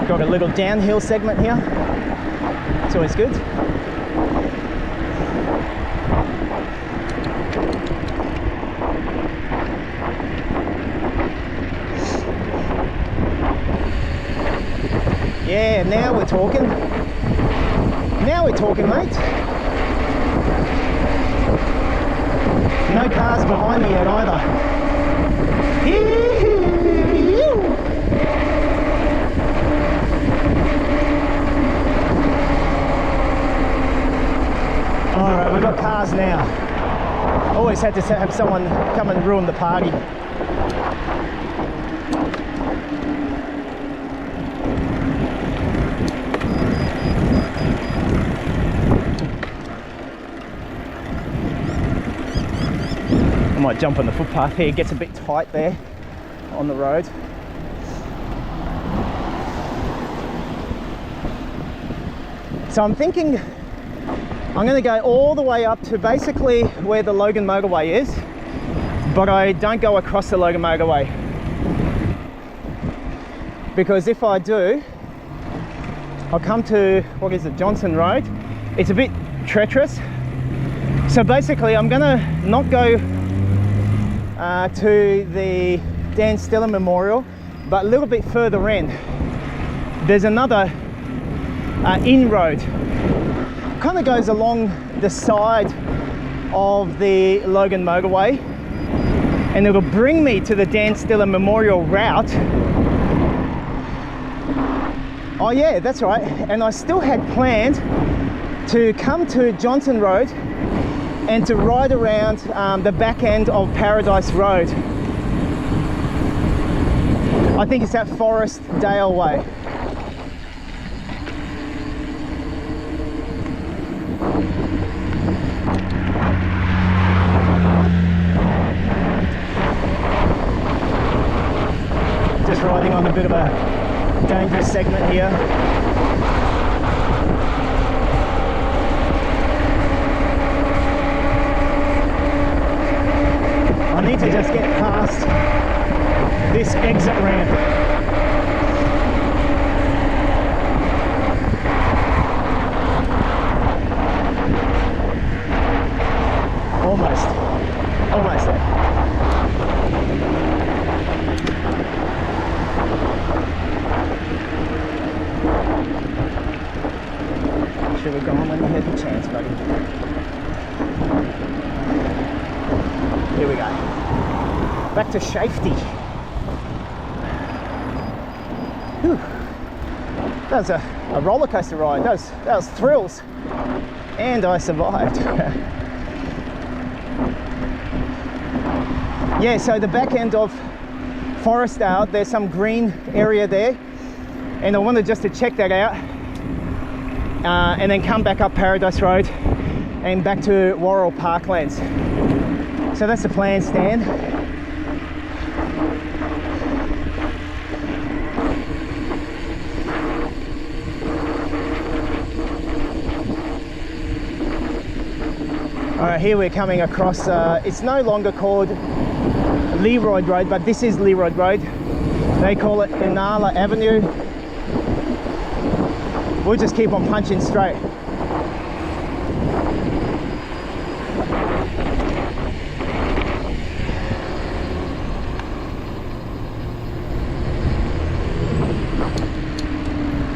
Got a little downhill segment here. It's always good. Yeah, now we're talking. Now we're talking, mate. No cars behind me yet either. Alright, we've got cars now. Always had to have someone come and ruin the party. Might jump on the footpath here, it gets a bit tight there on the road. So I'm thinking I'm going to go all the way up to basically where the Logan motorway is, but I don't go across the Logan motorway, because if I do, I'll come to, what is it, Johnson Road. It's a bit treacherous. So basically I'm gonna not go to the Dan Stiller Memorial, but a little bit further in, there's another in-road. Kind of goes along the side of the Logan motorway, and it'll bring me to the Dan Stiller Memorial route. Oh yeah, that's right. And I still had planned to come to Johnson Road and to ride around the back end of Paradise Road. I think it's that Forest Dale way. Just riding on a bit of a dangerous segment here. I need to just get past this exit ramp. Almost there. Should have gone when you had the chance, buddy. Here we go. Back to safety. Whew. That was a roller coaster ride. That was thrills. And I survived. Yeah, so the back end of Forestdale, there's some green area there, and I wanted just to check that out, and then come back up Paradise Road and back to Warril Parklands. So that's the plan, Stan. All right, here we're coming across, it's no longer called Leroy Road, but this is Leroy Road. They call it Inala Avenue. We'll just keep on punching straight.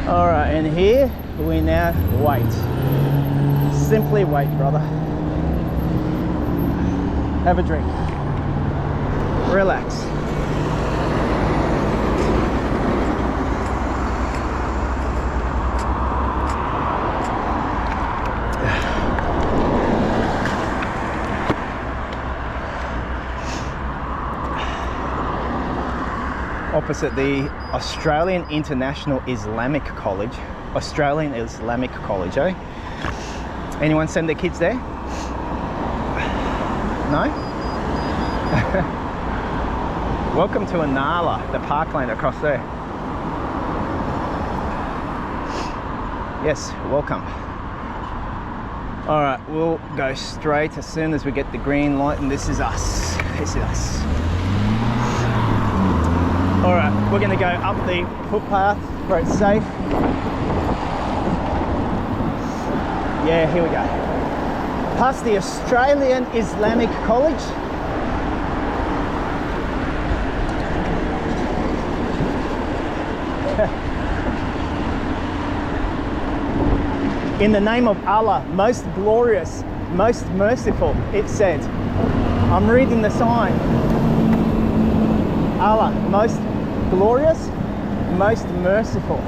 All right, and here we now wait. Simply wait, brother. Have a drink. Relax. Opposite the Australian International Islamic College. Australian Islamic College, eh? Anyone send their kids there? No? Welcome to Inala, the parkland across there. Yes, welcome. All right, we'll go straight as soon as we get the green light, and this is us. This is us. All right, we're gonna go up the footpath where it's safe. Yeah, here we go. Past the Australian Islamic College. In the name of Allah, most glorious, most merciful, it said. I'm reading the sign. Allah, most glorious, most merciful.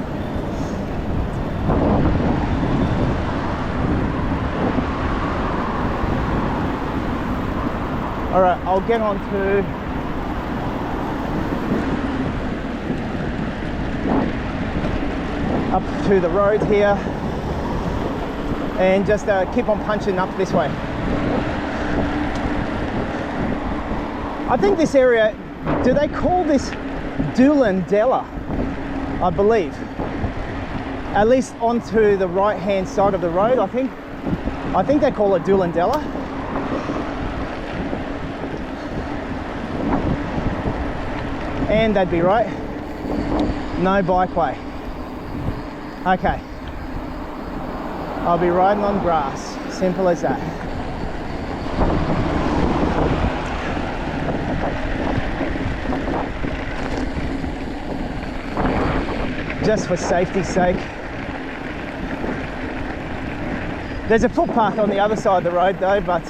All right, I'll get on to up to the road here and just keep on punching up this way. I think this area, do they call this Doolandella? I believe. at least onto the right hand side of the road. I think they call it Doolandella. And that'd be right. No bikeway. Okay. I'll be riding on grass. Simple as that. Just for safety's sake. There's a footpath on the other side of the road though, but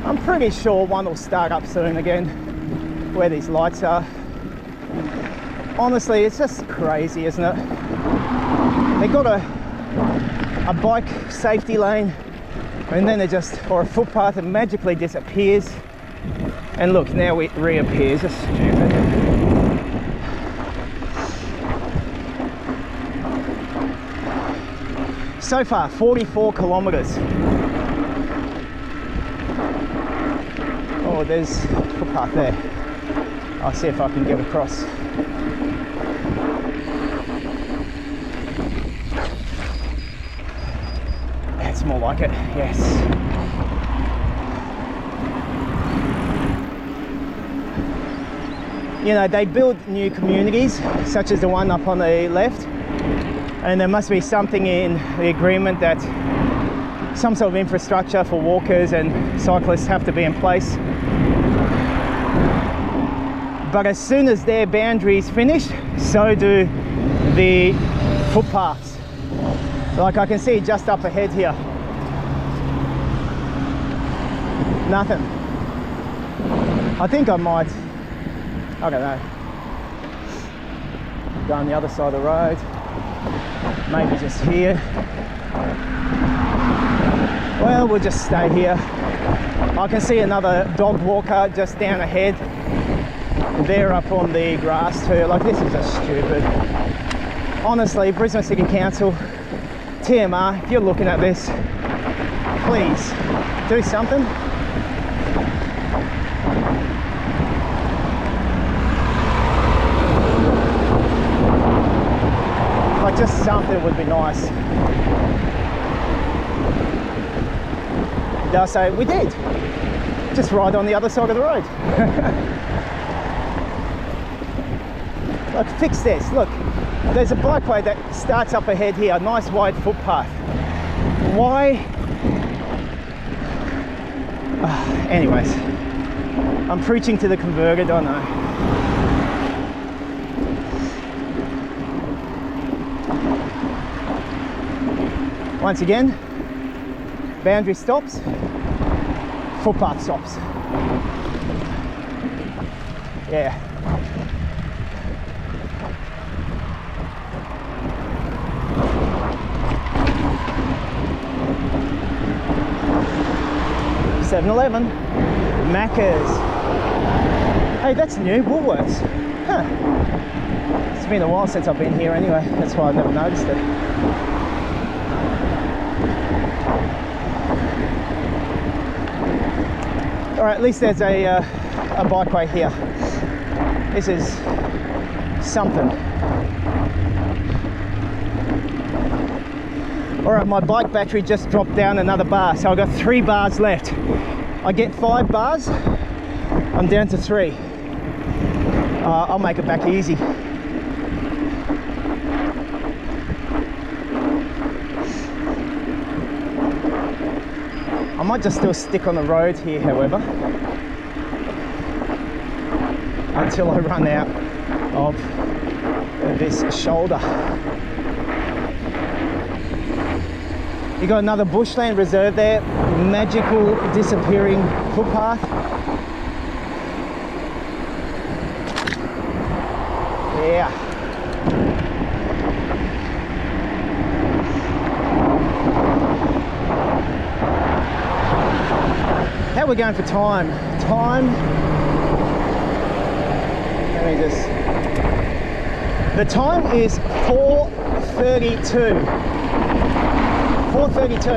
I'm pretty sure one will start up soon again, where these lights are. Honestly, it's just crazy, isn't it? They got a bike safety lane, and then it just, or a footpath, it magically disappears. And look, now it reappears. It's stupid. So far, 44 kilometers. Oh, there's a footpath there. I'll see if I can get across. That's more like it, yes. You know, they build new communities, such as the one up on the left, and there must be something in the agreement that some sort of infrastructure for walkers and cyclists have to be in place. But as soon as their boundaries finish, so do the footpaths. Like I can see just up ahead here. Nothing. I think I might, I don't know, go on the other side of the road. Maybe just here. Well, we'll just stay here. I can see another dog walker just down ahead. They're up on the grass too. Like, this is just stupid. Honestly, Brisbane City Council, TMR, if you're looking at this, please do something. Like, just something would be nice. They'll say, we did. Just ride on the other side of the road. Like, fix this. Look, there's a bikeway that starts up ahead here, a nice wide footpath. Why? Anyways, I'm preaching to the converted, I know. Once again, boundary stops, footpath stops. Yeah. $7-Eleven, Macca's. Hey, that's new, Woolworths. Huh. It's been a while since I've been here anyway, that's why I've never noticed it. All right, at least there's a bikeway here. This is something. All right, my bike battery just dropped down another bar, so I've got 3 bars left. I get 5 bars, I'm down to 3. I'll make it back easy. I might just still stick on the road here, however, until I run out of this shoulder. You got another bushland reserve there, magical disappearing footpath. Yeah. How are we going for time? Let me just... The time is 4:32. 4:32.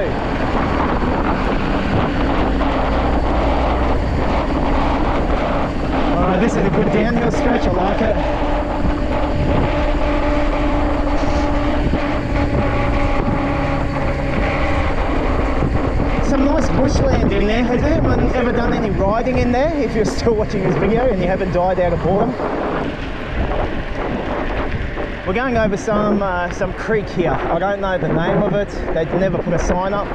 Alright, this is a good downhill stretch, I like it. bushland in there. Has anyone ever done any riding in there? If you're still watching this video and you haven't died out of boredom. We're going over some creek here. I don't know the name of it. They never put a sign up.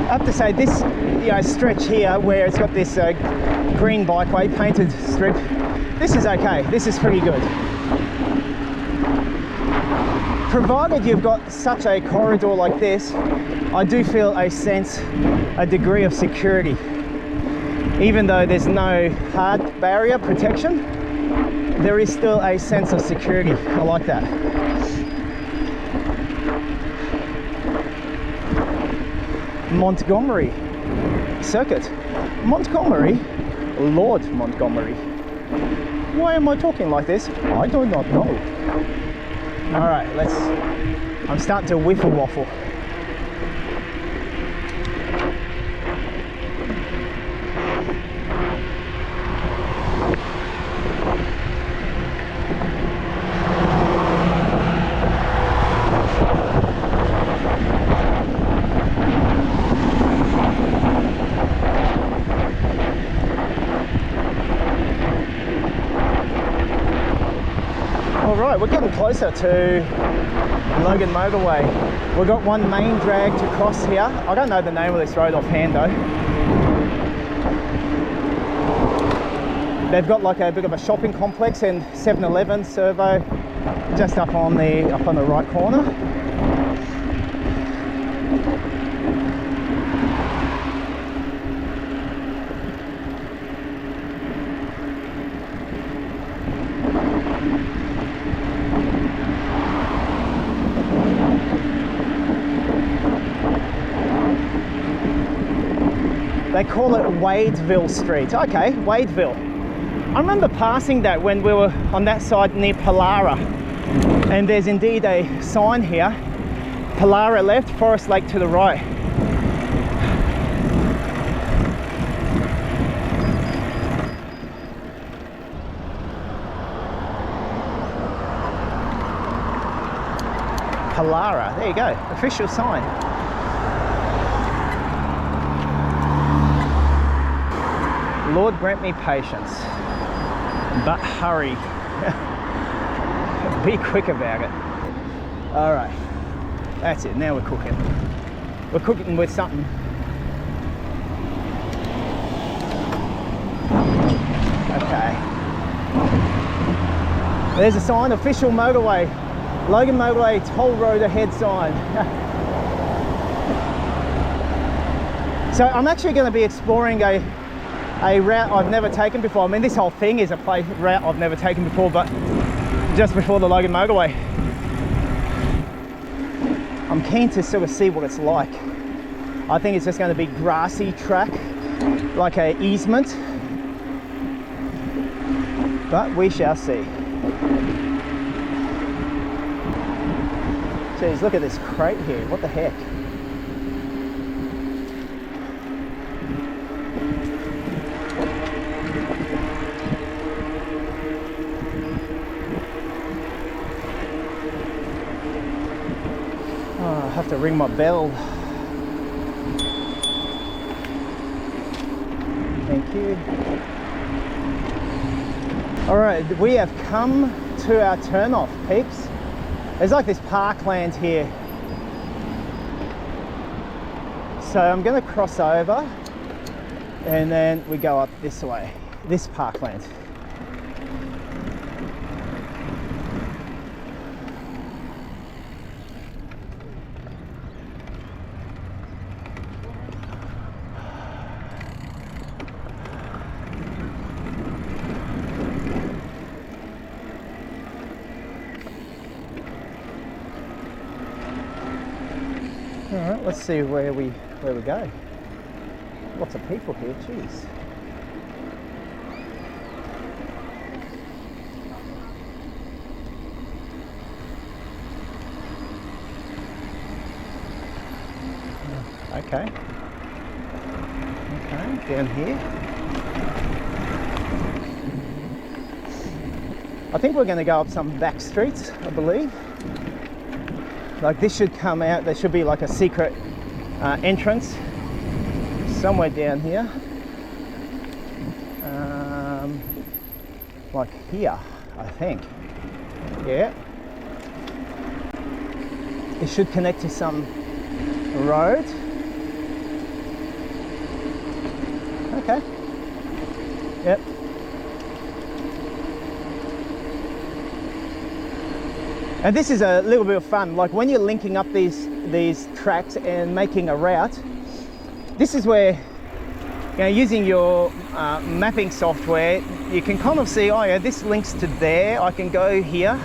I have to say this, stretch here where it's got this green bikeway painted strip, this is okay. This is pretty good. Provided you've got such a corridor like this, I do feel a degree of security. Even though there's no hard barrier protection, there is still a sense of security. I like that. Montgomery Circuit. Montgomery? Lord Montgomery. Why am I talking like this? I do not know. Alright, I'm starting to whiffle waffle. We're getting closer to Logan Motorway. We've got one main drag to cross here. I don't know the name of this road offhand though. They've got like a bit of a shopping complex and 7-Eleven servo just up on the right corner. They call it Wadeville Street. Okay, Wadeville. I remember passing that when we were on that side near Pallara. And there's indeed a sign here. Pallara left, Forest Lake to the right. Pallara, there you go, official sign. Lord grant me patience, but hurry. Be quick about it. All right, that's it, now we're cooking. We're cooking with something. Okay. There's a sign, official motorway. Logan Motorway, toll road ahead sign. So I'm actually going to be exploring a route I've never taken before. I mean, this whole thing is a route I've never taken before, but just before the Logan Motorway. I'm keen to sort of see what it's like. I think it's just going to be grassy track, like a easement, but we shall see. Jeez, look at this crate here, what the heck? Oh, I have to ring my bell. Thank you. All right, we have come to our turn-off, peeps. There's like this parkland here. So I'm gonna cross over and then we go up this way, this parkland. Alright, let's see where we go. Lots of people here, jeez. Okay. Okay, down here. I think we're going to go up some back streets, I believe. Like this should come out, there should be like a secret entrance somewhere down here. Like here, I think. Yeah. It should connect to some road. Okay. Yep. And this is a little bit of fun. Like when you're linking up these tracks and making a route, this is where, you know, using your mapping software, you can kind of see, oh yeah, this links to there, I can go here.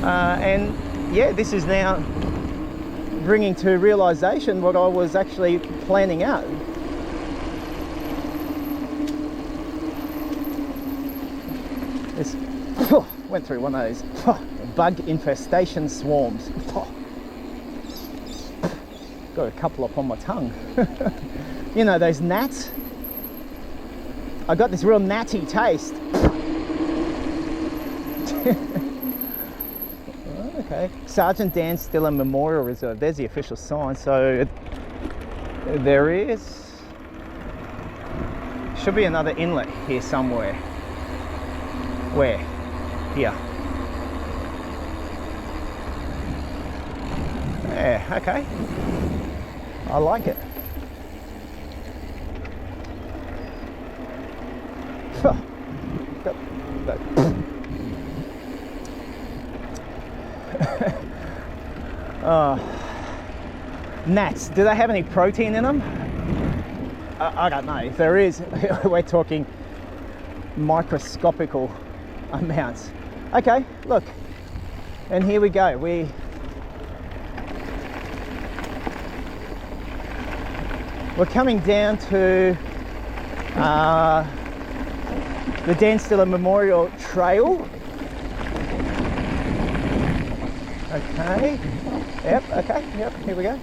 And yeah, this is now bringing to realization what I was actually planning out. This went through one of those bug infestation swarms. Got a couple up on my tongue. You know, those gnats? I got this real gnatty taste. Okay, Sergeant Dan Stiller Memorial Reserve. There's the official sign. So there is. Should be another inlet here somewhere. Where? Here. Yeah, okay. I like it. Gnats, do they have any protein in them? I don't know. If there is, we're talking microscopical amounts. Okay, look, and here we go. We're coming down to the Dan Stiller Memorial Trail. Okay, yep, okay, yep, here we go.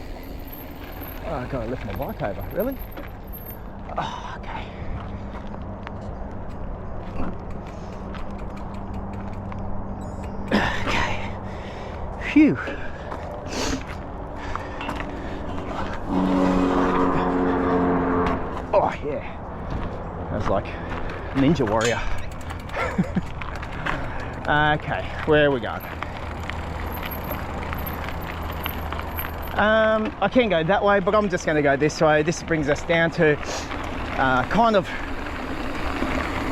Oh, I've got to lift my bike over, really? Oh, okay. Okay, phew. Oh, yeah. That was like Ninja Warrior. Okay, where are we going? I can go that way, but I'm just going to go this way. This brings us down to kind of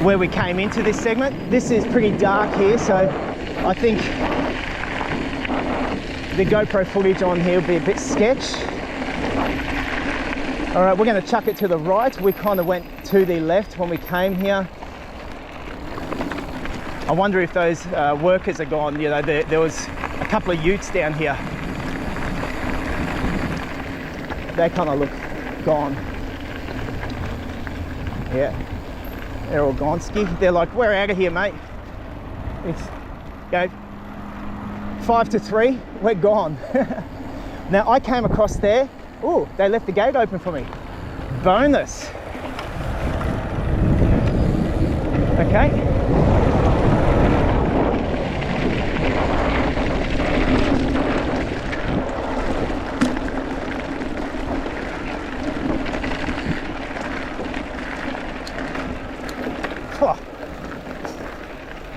where we came into this segment. This is pretty dark here, so I think the GoPro footage on here will be a bit sketch. All right, we're going to chuck it to the right. We kind of went to the left when we came here. I wonder if those workers are gone. You know, there was a couple of utes down here. They kind of look gone. Yeah, they're all gone ski. They're like, we're out of here, mate. It's, you know, 5 to 3, we're gone. Now I came across there. Oh, they left the gate open for me. Bonus. Okay.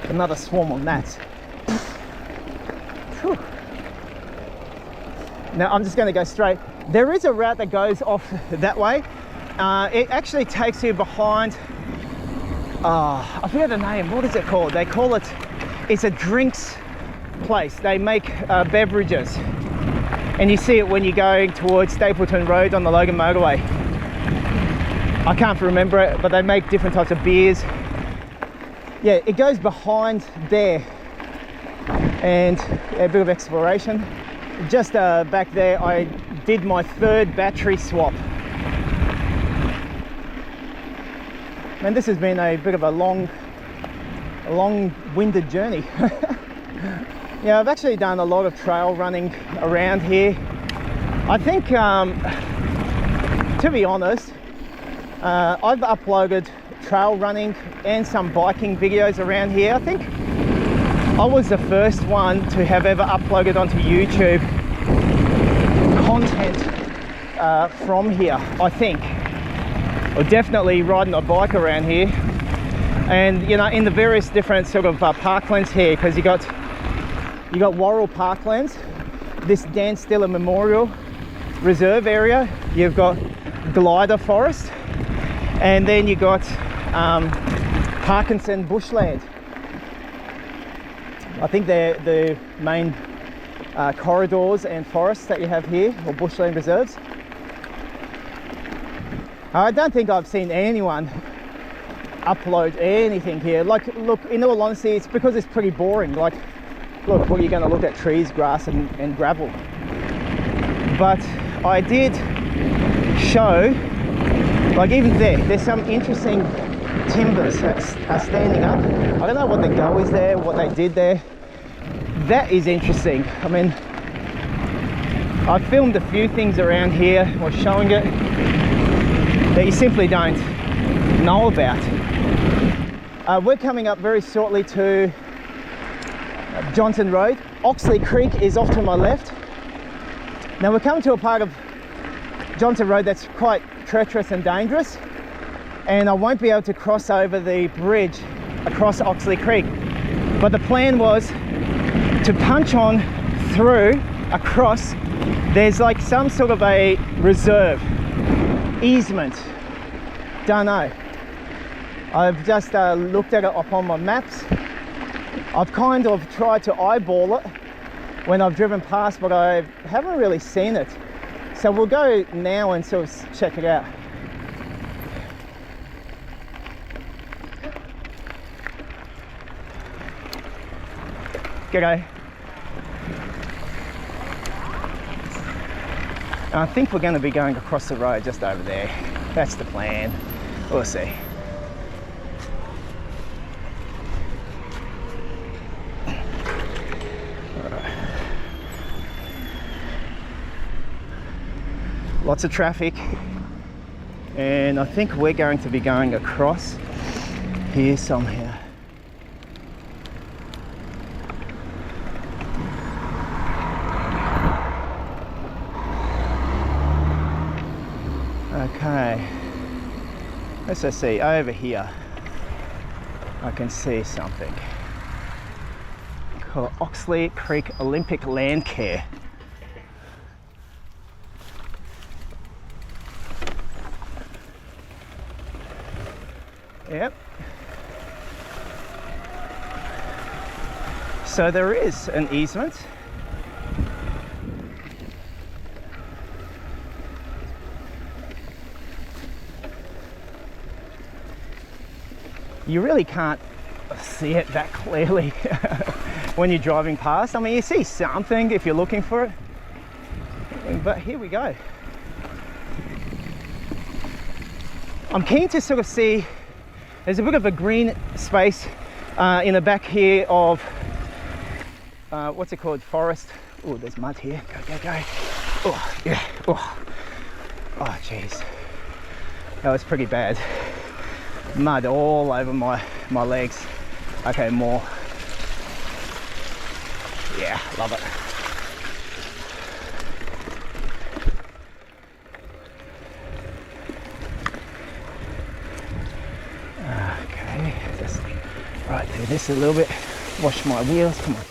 Another swarm of gnats. Whew. Now I'm just going to go straight. There is a route that goes off that way. It actually takes you behind, I forget the name, what is it called? They call it, it's a drinks place. They make beverages. And you see it when you're going towards Stapleton Road on the Logan Motorway. I can't remember it, but they make different types of beers. Yeah, it goes behind there, and a bit of exploration. Just back there, I did my third battery swap. Man, this has been a bit of a long-winded journey. Yeah, I've actually done a lot of trail running around here. I think to be honest, I've uploaded trail running and some biking videos around here. I think I was the first one to have ever uploaded onto YouTube content from here, I think. Or definitely riding a bike around here. And you know, in the various different sort of parklands here, because you got Warril Parklands, this Dan Stiller Memorial Reserve area, you've got Glider Forest, and then you got Parkinson Bushland. I think they're the main corridors and forests that you have here, or bushland reserves. I don't think I've seen anyone upload anything here. Like, look, in all honesty, it's because it's pretty boring. Like, look, what are you going to look at? Trees, grass and gravel. But I did show, like, even there's some interesting timbers that are standing up. I don't know what the go is there, what they did there. That is interesting. I mean, I filmed a few things around here, or showing it, that you simply don't know about. We're coming up very shortly to Johnson Road. Oxley Creek is off to my left. Now we're coming to a part of Johnson Road that's quite treacherous and dangerous, and I won't be able to cross over the bridge across Oxley Creek. But the plan was to punch on through, across. There's like some sort of a reserve, easement, don't know. I've just looked at it up on my maps. I've kind of tried to eyeball it when I've driven past, but I haven't really seen it. So we'll go now and sort of check it out. G'day. I think we're going to be going across the road just over there. That's the plan. We'll see. Lots of traffic, and I think we're going to be going across here somehow. Okay, let's just see, over here I can see something called Oxley Creek Olympic Land Care. Yep. So there is an easement. You really can't see it that clearly when you're driving past. I mean, you see something if you're looking for it, but here we go. I'm keen to sort of see. There's a bit of a green space in the back here of, what's it called, forest. Oh, there's mud here. Go, go, go. Oh, yeah. Oh, jeez. That was pretty bad. Mud all over my legs. Okay, more. Yeah, love it. Right, do this a little bit, wash my wheels, come on.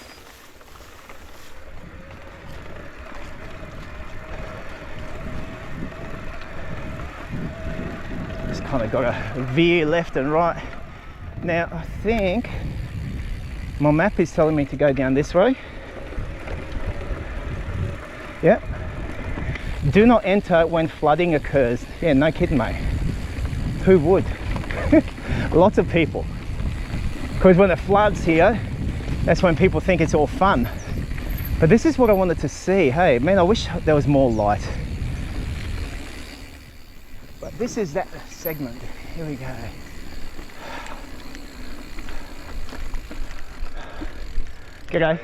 Just kind of got to veer left and right. Now, I think my map is telling me to go down this way. Yep. Do not enter when flooding occurs. Yeah, no kidding, mate. Who would? Lots of people. Because when it floods here, that's when people think it's all fun. But this is what I wanted to see. Hey, man, I wish there was more light. But this is that segment. Here we go. G'day.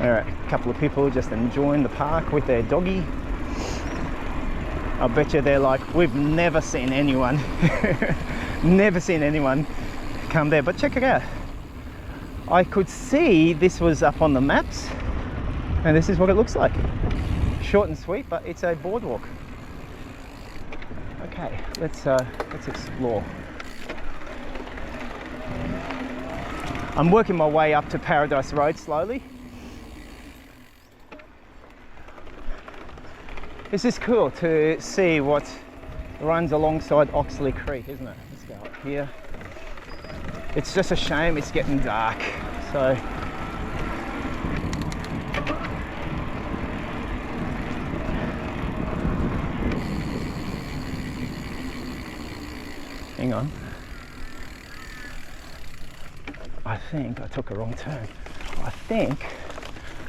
There are a couple of people just enjoying the park with their doggy. I bet you they're like, we've never seen anyone, never seen anyone come there. But check it out. I could see this was up on the maps, and this is what it looks like. Short and sweet, but it's a boardwalk. Okay, let's explore. I'm working my way up to Paradise Road slowly. This is cool to see what runs alongside Oxley Creek, isn't it? Let's go up here. It's just a shame it's getting dark, so hang on. I think I took a wrong turn. I think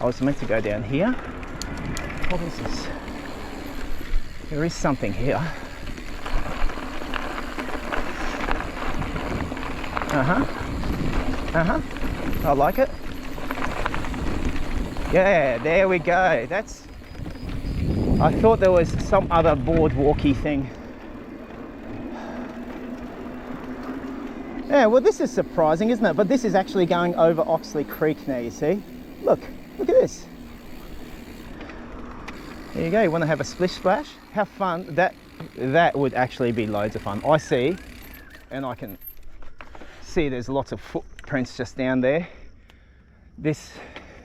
I was meant to go down here. What is this? There is something here. I like it. Yeah, there we go. That's. I thought there was some other boardwalky thing. Yeah, well, this is surprising, isn't it? But this is actually going over Oxley Creek now, you see. Look at this. There you go. You want to have a splish splash? How fun. That would actually be loads of fun. I see, and I can see there's lots of footprints just down there. This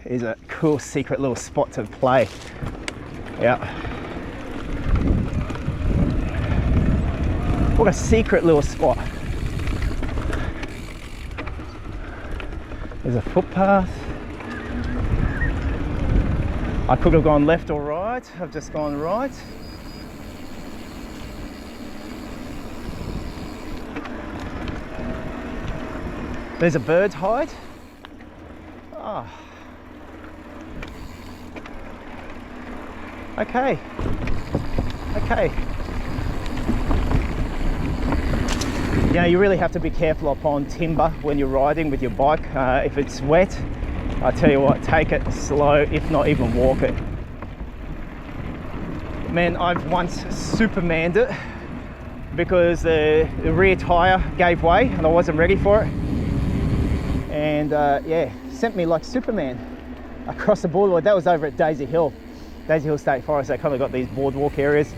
is a cool secret little spot to play. Yeah. What a secret little spot. There's a footpath. I could have gone left or right. I've just gone right. There's a bird's hide. Oh. Okay. You know, you really have to be careful upon timber when you're riding with your bike. If it's wet, I tell you what, take it slow, if not even walk it. Man, I've once supermaned it because the rear tyre gave way and I wasn't ready for it. And yeah, sent me like Superman across the boardwalk. That was over at Daisy Hill State Forest. They kind of got these boardwalk areas.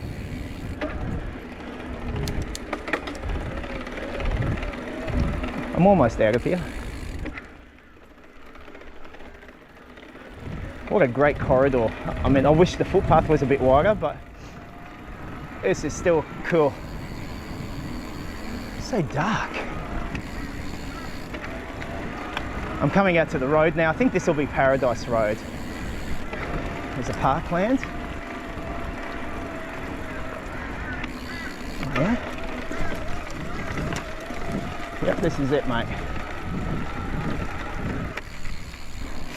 I'm almost out of here. What a great corridor. I mean, I wish the footpath was a bit wider, but this is still cool. It's so dark. I'm coming out to the road now. I think this will be Paradise Road. There's a parkland. Yeah. Yep, this is it, mate.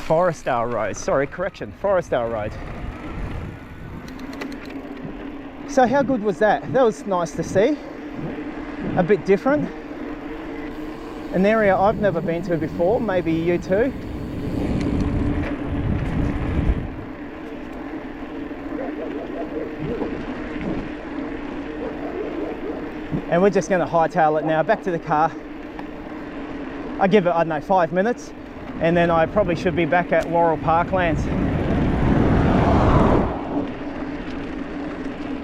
Forestdale Road. Sorry, correction. Forestdale Road. So how good was that? That was nice to see. A bit different. An area I've never been to before. Maybe you too. And we're just going to hightail it now back to the car. I give it, I don't know, 5 minutes, and then I probably should be back at Warril Parklands.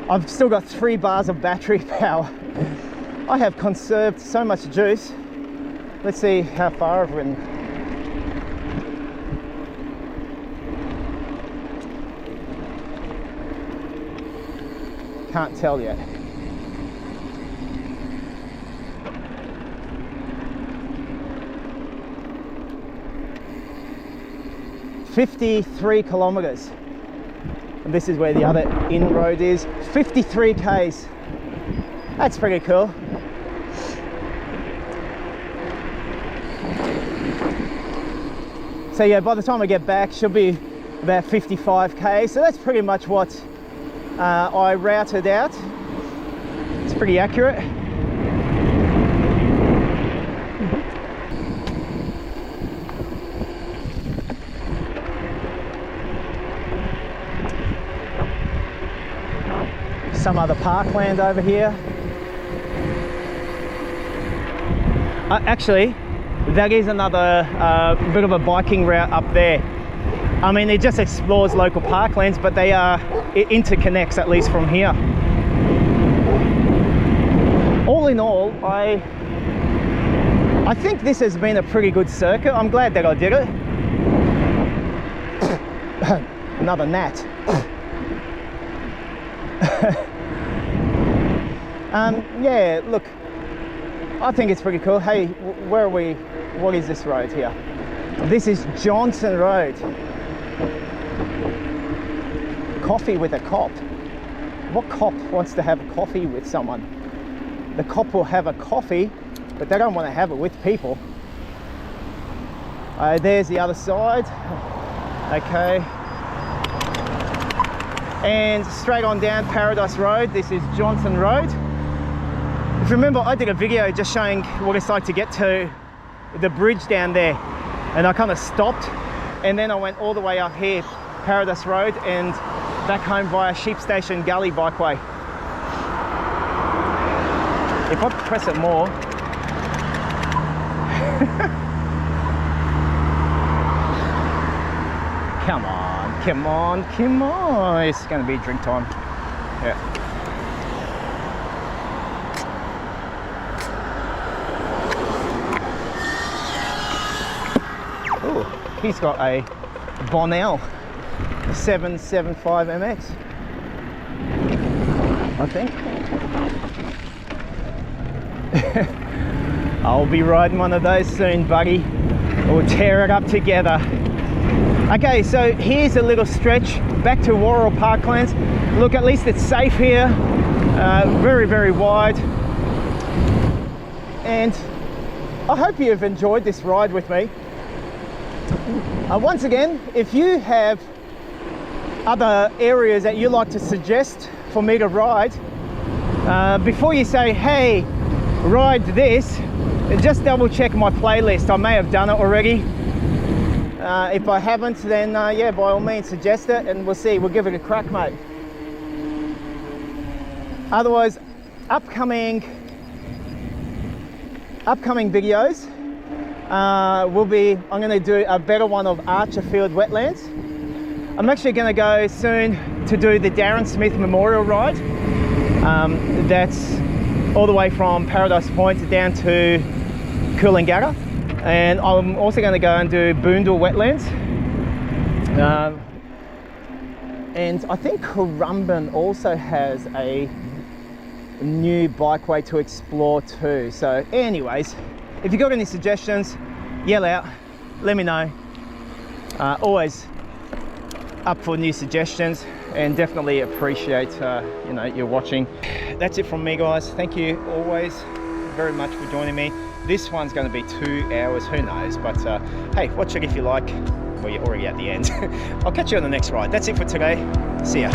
I've still got 3 bars of battery power. I have conserved so much juice. Let's see how far I've ridden. Can't tell yet. $53 kilometers. And this is where the other inroad is. 53 Ks. That's pretty cool. So yeah, by the time I get back, she'll be about 55 Ks. So that's pretty much what I routed out. It's pretty accurate. some other parkland over here. Actually, that is another bit of a biking route up there. I mean, it just explores local parklands, but it interconnects, at least from here. All in all, I think this has been a pretty good circuit. I'm glad that I did it. Another gnat. Yeah, look, I think it's pretty cool. Hey, where are we? What is this road here? This is Johnson Road. Coffee with a cop. What cop wants to have a coffee with someone? The cop will have a coffee, but they don't want to have it with people. There's the other side. Okay. And straight on down Paradise Road. This is Johnson Road. If you remember, I did a video just showing what it's like to get to the bridge down there, and I kind of stopped, and then I went all the way up here, Paradise Road, and back home via Sheep Station Gully Bikeway. If I press it more, come on, come on, come on. It's going to be drink time. Yeah. Oh, he's got a Bonnell 775 MX, I think. I'll be riding one of those soon, buddy. We'll tear it up together. Okay, so here's a little stretch back to Warril Parklands. Look, at least it's safe here. Very, very wide. And I hope you've enjoyed this ride with me. Once again, if you have other areas that you like to suggest for me to ride, before you say, hey, ride this, just double check my playlist. I may have done it already. If I haven't, then yeah, by all means suggest it, and we'll see. We'll give it a crack, mate. Otherwise, upcoming videos will be, I'm going to do a better one of Archerfield Wetlands. I'm actually going to go soon to do the Darren Smith Memorial Ride. That's all the way from Paradise Point down to Coolangatta. And I'm also going to go and do Boondall Wetlands. And I think Corinda also has a new bikeway to explore too. So anyways, if you've got any suggestions, yell out, let me know. Always up for new suggestions, and definitely appreciate you know, you're watching. That's it from me, guys. Thank you always very much for joining me. This one's going to be 2 hours, who knows, but hey, watch it if you like. Well, you're already at the end. I'll catch you on the next ride. That's it for today. See ya.